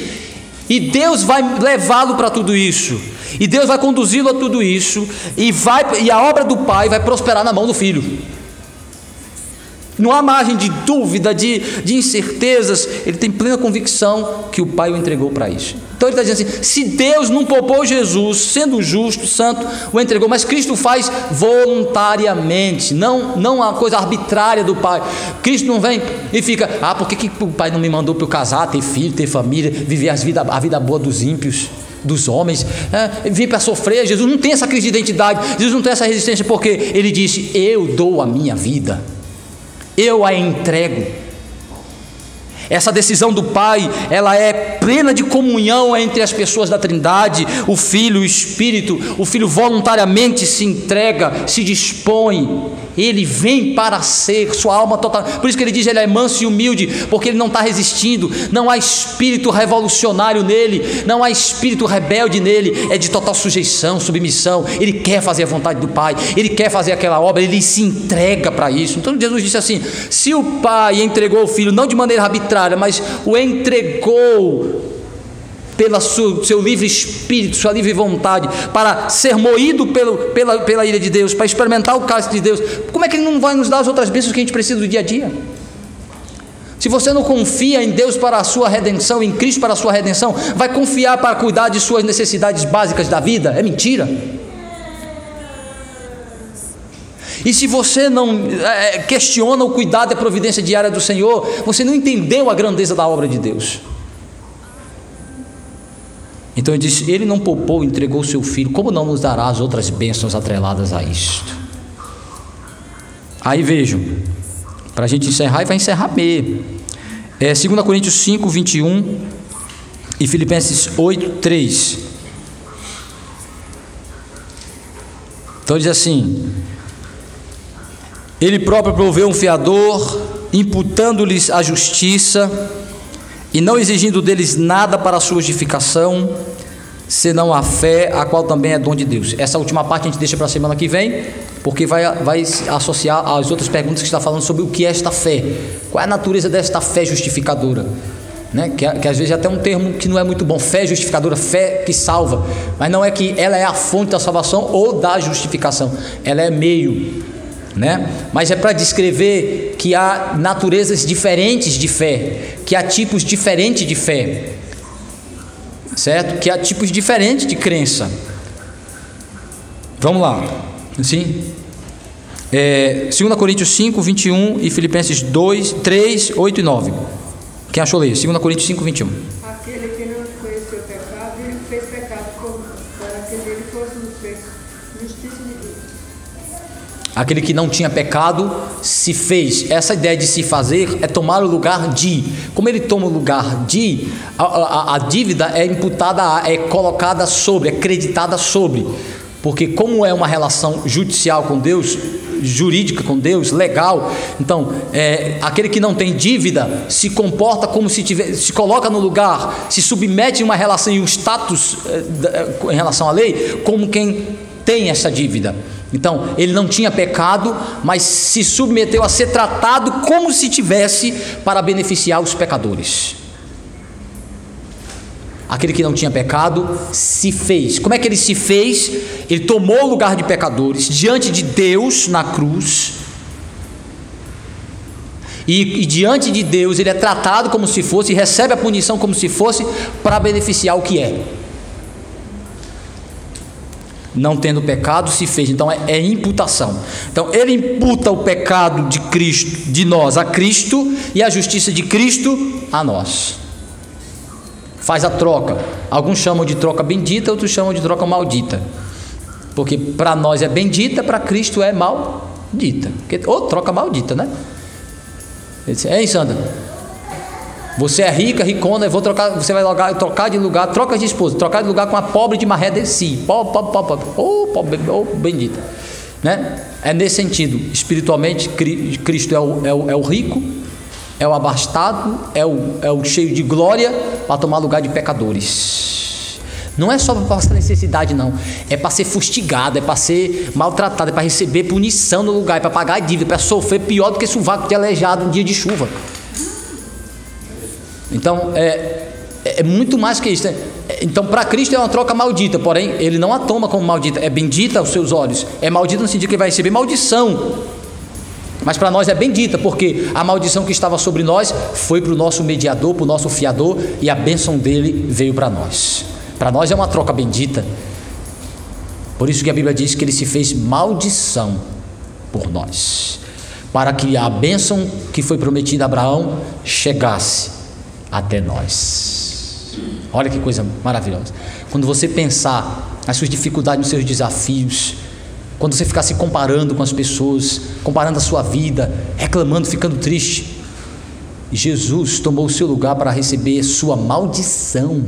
e Deus vai levá-lo para tudo isso, e Deus vai conduzi-lo a tudo isso, e a obra do pai vai prosperar na mão do filho. Não há margem de dúvida, de incertezas. Ele tem plena convicção que o pai o entregou para isso. Então ele está dizendo assim: se Deus não poupou Jesus, sendo justo, santo, o entregou, mas Cristo faz voluntariamente, não uma coisa arbitrária do pai. Cristo não vem e fica: por que o pai não me mandou para eu casar, ter filho, ter família, viver a vida boa dos ímpios, dos homens, vir para sofrer? Jesus não tem essa crise de identidade, Jesus não tem essa resistência, porque ele disse: eu dou a minha vida, eu a entrego. Essa decisão do Pai, ela é plena de comunhão entre as pessoas da Trindade, o Filho, o Espírito. O Filho voluntariamente se entrega, se dispõe, ele vem para ser, sua alma total. Por isso que ele diz: ele é manso e humilde, porque ele não está resistindo. Não há espírito revolucionário nele, não há espírito rebelde nele, é de total sujeição, submissão. Ele quer fazer a vontade do Pai, ele quer fazer aquela obra, ele se entrega para isso. Então Jesus disse assim: se o Pai entregou o Filho, não de maneira arbitrária, mas o entregou pelo seu livre espírito, sua livre vontade, para ser moído pela ira de Deus, para experimentar o cálice de Deus, como é que ele não vai nos dar as outras bênçãos que a gente precisa do dia a dia? Se você não confia em Deus para a sua redenção, em Cristo para a sua redenção, vai confiar para cuidar de suas necessidades básicas da vida? É mentira. E se você não questiona o cuidado e a providência diária do Senhor, você não entendeu a grandeza da obra de Deus. Então ele disse: ele não poupou, entregou o seu filho, como não nos dará as outras bênçãos atreladas a isto? Aí vejam, para a gente encerrar, e vai encerrar mesmo, 2 Coríntios 5, 21 e Filipenses 8, 3. Então diz assim: ele próprio proveu um fiador, imputando-lhes a justiça, e não exigindo deles nada para a sua justificação, senão a fé, a qual também é dom de Deus. Essa última parte a gente deixa para a semana que vem, porque vai associar às outras perguntas que está falando sobre o que é esta fé. Qual é a natureza desta fé justificadora? Né? Que às vezes é até um termo que não é muito bom. Fé justificadora, fé que salva, mas não é que ela é a fonte da salvação ou da justificação, ela é meio, né? Mas é para descrever que há naturezas diferentes de fé, que há tipos diferentes de fé, certo? Que há tipos diferentes de crença. Vamos lá, sim? 2 Coríntios 5, 21 e Filipenses 2, 3, 8 e 9. Quem achou ler? 2 Coríntios 5, 21. Aquele que não conheceu pecado, ele fez pecado para que ele fosse nos feitos justiça de Deus. Aquele que não tinha pecado se fez. Essa ideia de se fazer é tomar o lugar de. Como ele toma o lugar de, a dívida é imputada, é colocada sobre, é creditada sobre. Porque como é uma relação judicial com Deus, jurídica com Deus, legal, então aquele que não tem dívida se comporta como se tivesse, se coloca no lugar, se submete a uma relação e um status em relação à lei, como quem tem essa dívida. Então ele não tinha pecado, mas se submeteu a ser tratado como se tivesse, para beneficiar os pecadores. Aquele que não tinha pecado se fez. Como é que ele se fez? Ele tomou o lugar de pecadores diante de Deus na cruz, e diante de Deus ele é tratado como se fosse, e recebe a punição como se fosse, para beneficiar o que é. Não tendo pecado se fez. Então é imputação. Então ele imputa o pecado de Cristo, de nós a Cristo, e a justiça de Cristo a nós. Faz a troca. Alguns chamam de troca bendita, outros chamam de troca maldita, porque para nós é bendita, para Cristo é maldita, ou troca maldita, né? Ele disse: ei, Sandra, você é rica, ricona, você vai trocar de lugar, troca de esposa, trocar de lugar com a pobre de Maré de Si. Pobre, bendita. Né? É nesse sentido. Espiritualmente, Cristo é o rico, é o abastado, é o cheio de glória, para tomar lugar de pecadores. Não é só para passar necessidade, não. É para ser fustigado, é para ser maltratado, é para receber punição no lugar, é para pagar a dívida, para sofrer pior do que sovaco de aleijado um dia de chuva. Então, é muito mais que isso. Né? Então, para Cristo é uma troca maldita, porém, Ele não a toma como maldita. É bendita aos seus olhos. É maldita no sentido que Ele vai receber maldição. Mas para nós é bendita, porque a maldição que estava sobre nós foi para o nosso mediador, para o nosso fiador, e a bênção dele veio para nós. Para nós é uma troca bendita. Por isso que a Bíblia diz que Ele se fez maldição por nós, para que a bênção que foi prometida a Abraão chegasse até nós. Olha que coisa maravilhosa. Quando você pensar nas suas dificuldades, nos seus desafios, quando você ficar se comparando com as pessoas, comparando a sua vida, reclamando, ficando triste, Jesus tomou o seu lugar para receber sua maldição.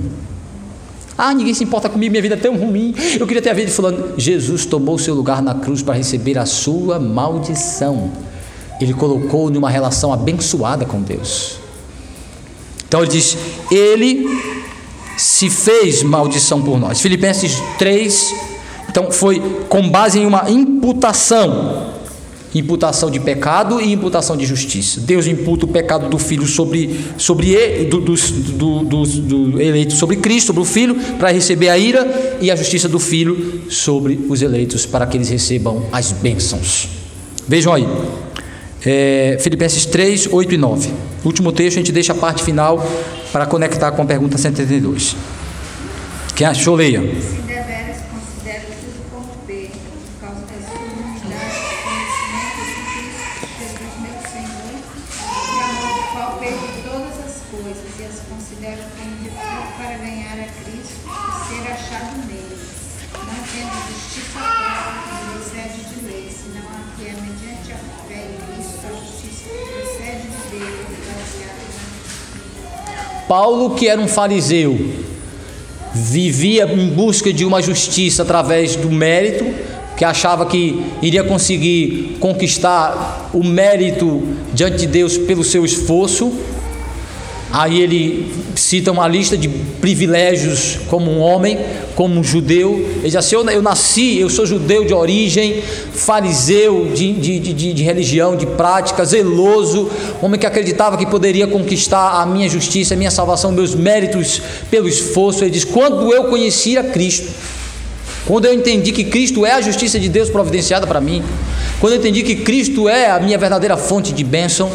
Ah, ninguém se importa comigo, minha vida é tão ruim, eu queria ter a vida de fulano. Jesus tomou o seu lugar na cruz para receber a sua maldição. Ele colocou numa relação abençoada com Deus. Então ele diz: Ele se fez maldição por nós. Filipenses 3, então foi com base em uma imputação de pecado e imputação de justiça. Deus imputa o pecado do filho do eleito sobre Cristo, sobre o filho, para receber a ira, e a justiça do filho sobre os eleitos, para que eles recebam as bênçãos. Vejam aí, Filipenses 3, 8 e 9. Último texto, a gente deixa a parte final para conectar com a pergunta 132. Quem achou, leia. Se deveras considero tudo como perda, por causa da sua humildade, conhecimento de Cristo Jesus, meu Senhor, de amor do qual perdo todas as coisas e as considero como de fruto para ganhar a Cristo e ser achado nele, não tendo justiça própria que procede de lei, senão a que é mediante a fé em Cristo, a justiça que procede de Deus, baseada na Paulo, que era um fariseu, vivia em busca de uma justiça através do mérito, que achava que iria conseguir conquistar o mérito diante de Deus pelo seu esforço. Aí ele cita uma lista de privilégios como um homem, como um judeu. Ele diz assim: eu sou judeu de origem, fariseu de religião, de prática, zeloso, homem que acreditava que poderia conquistar a minha justiça, a minha salvação, meus méritos pelo esforço. Ele diz: quando eu conheci a Cristo, quando eu entendi que Cristo é a justiça de Deus providenciada para mim, quando eu entendi que Cristo é a minha verdadeira fonte de bênção,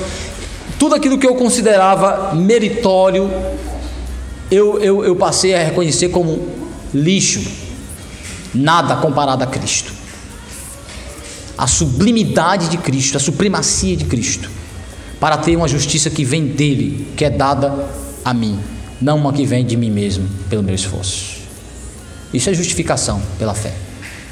tudo aquilo que eu considerava meritório, eu passei a reconhecer como lixo, nada comparado a Cristo. A sublimidade de Cristo, a supremacia de Cristo, para ter uma justiça que vem dele, que é dada a mim, não uma que vem de mim mesmo, pelo meu esforço. Isso é justificação pela fé.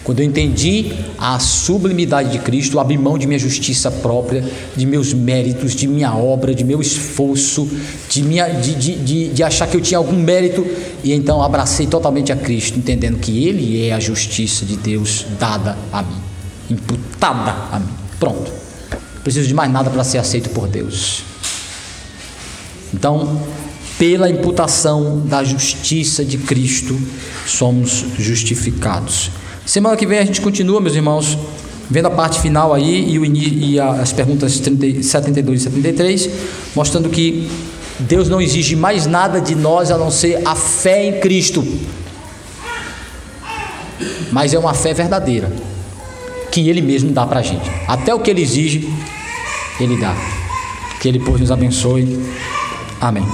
Quando eu entendi a sublimidade de Cristo, abri mão de minha justiça própria, de meus méritos, de minha obra, de meu esforço, de achar que eu tinha algum mérito, e então abracei totalmente a Cristo, entendendo que Ele é a justiça de Deus dada a mim, imputada a mim. Pronto. Não preciso de mais nada para ser aceito por Deus. Então, pela imputação da justiça de Cristo, somos justificados. Semana que vem a gente continua, meus irmãos, vendo a parte final aí e as perguntas 72 e 73, mostrando que Deus não exige mais nada de nós a não ser a fé em Cristo, mas é uma fé verdadeira que Ele mesmo dá para a gente. Até o que Ele exige, Ele dá. Que Ele, pois, nos abençoe. Amém.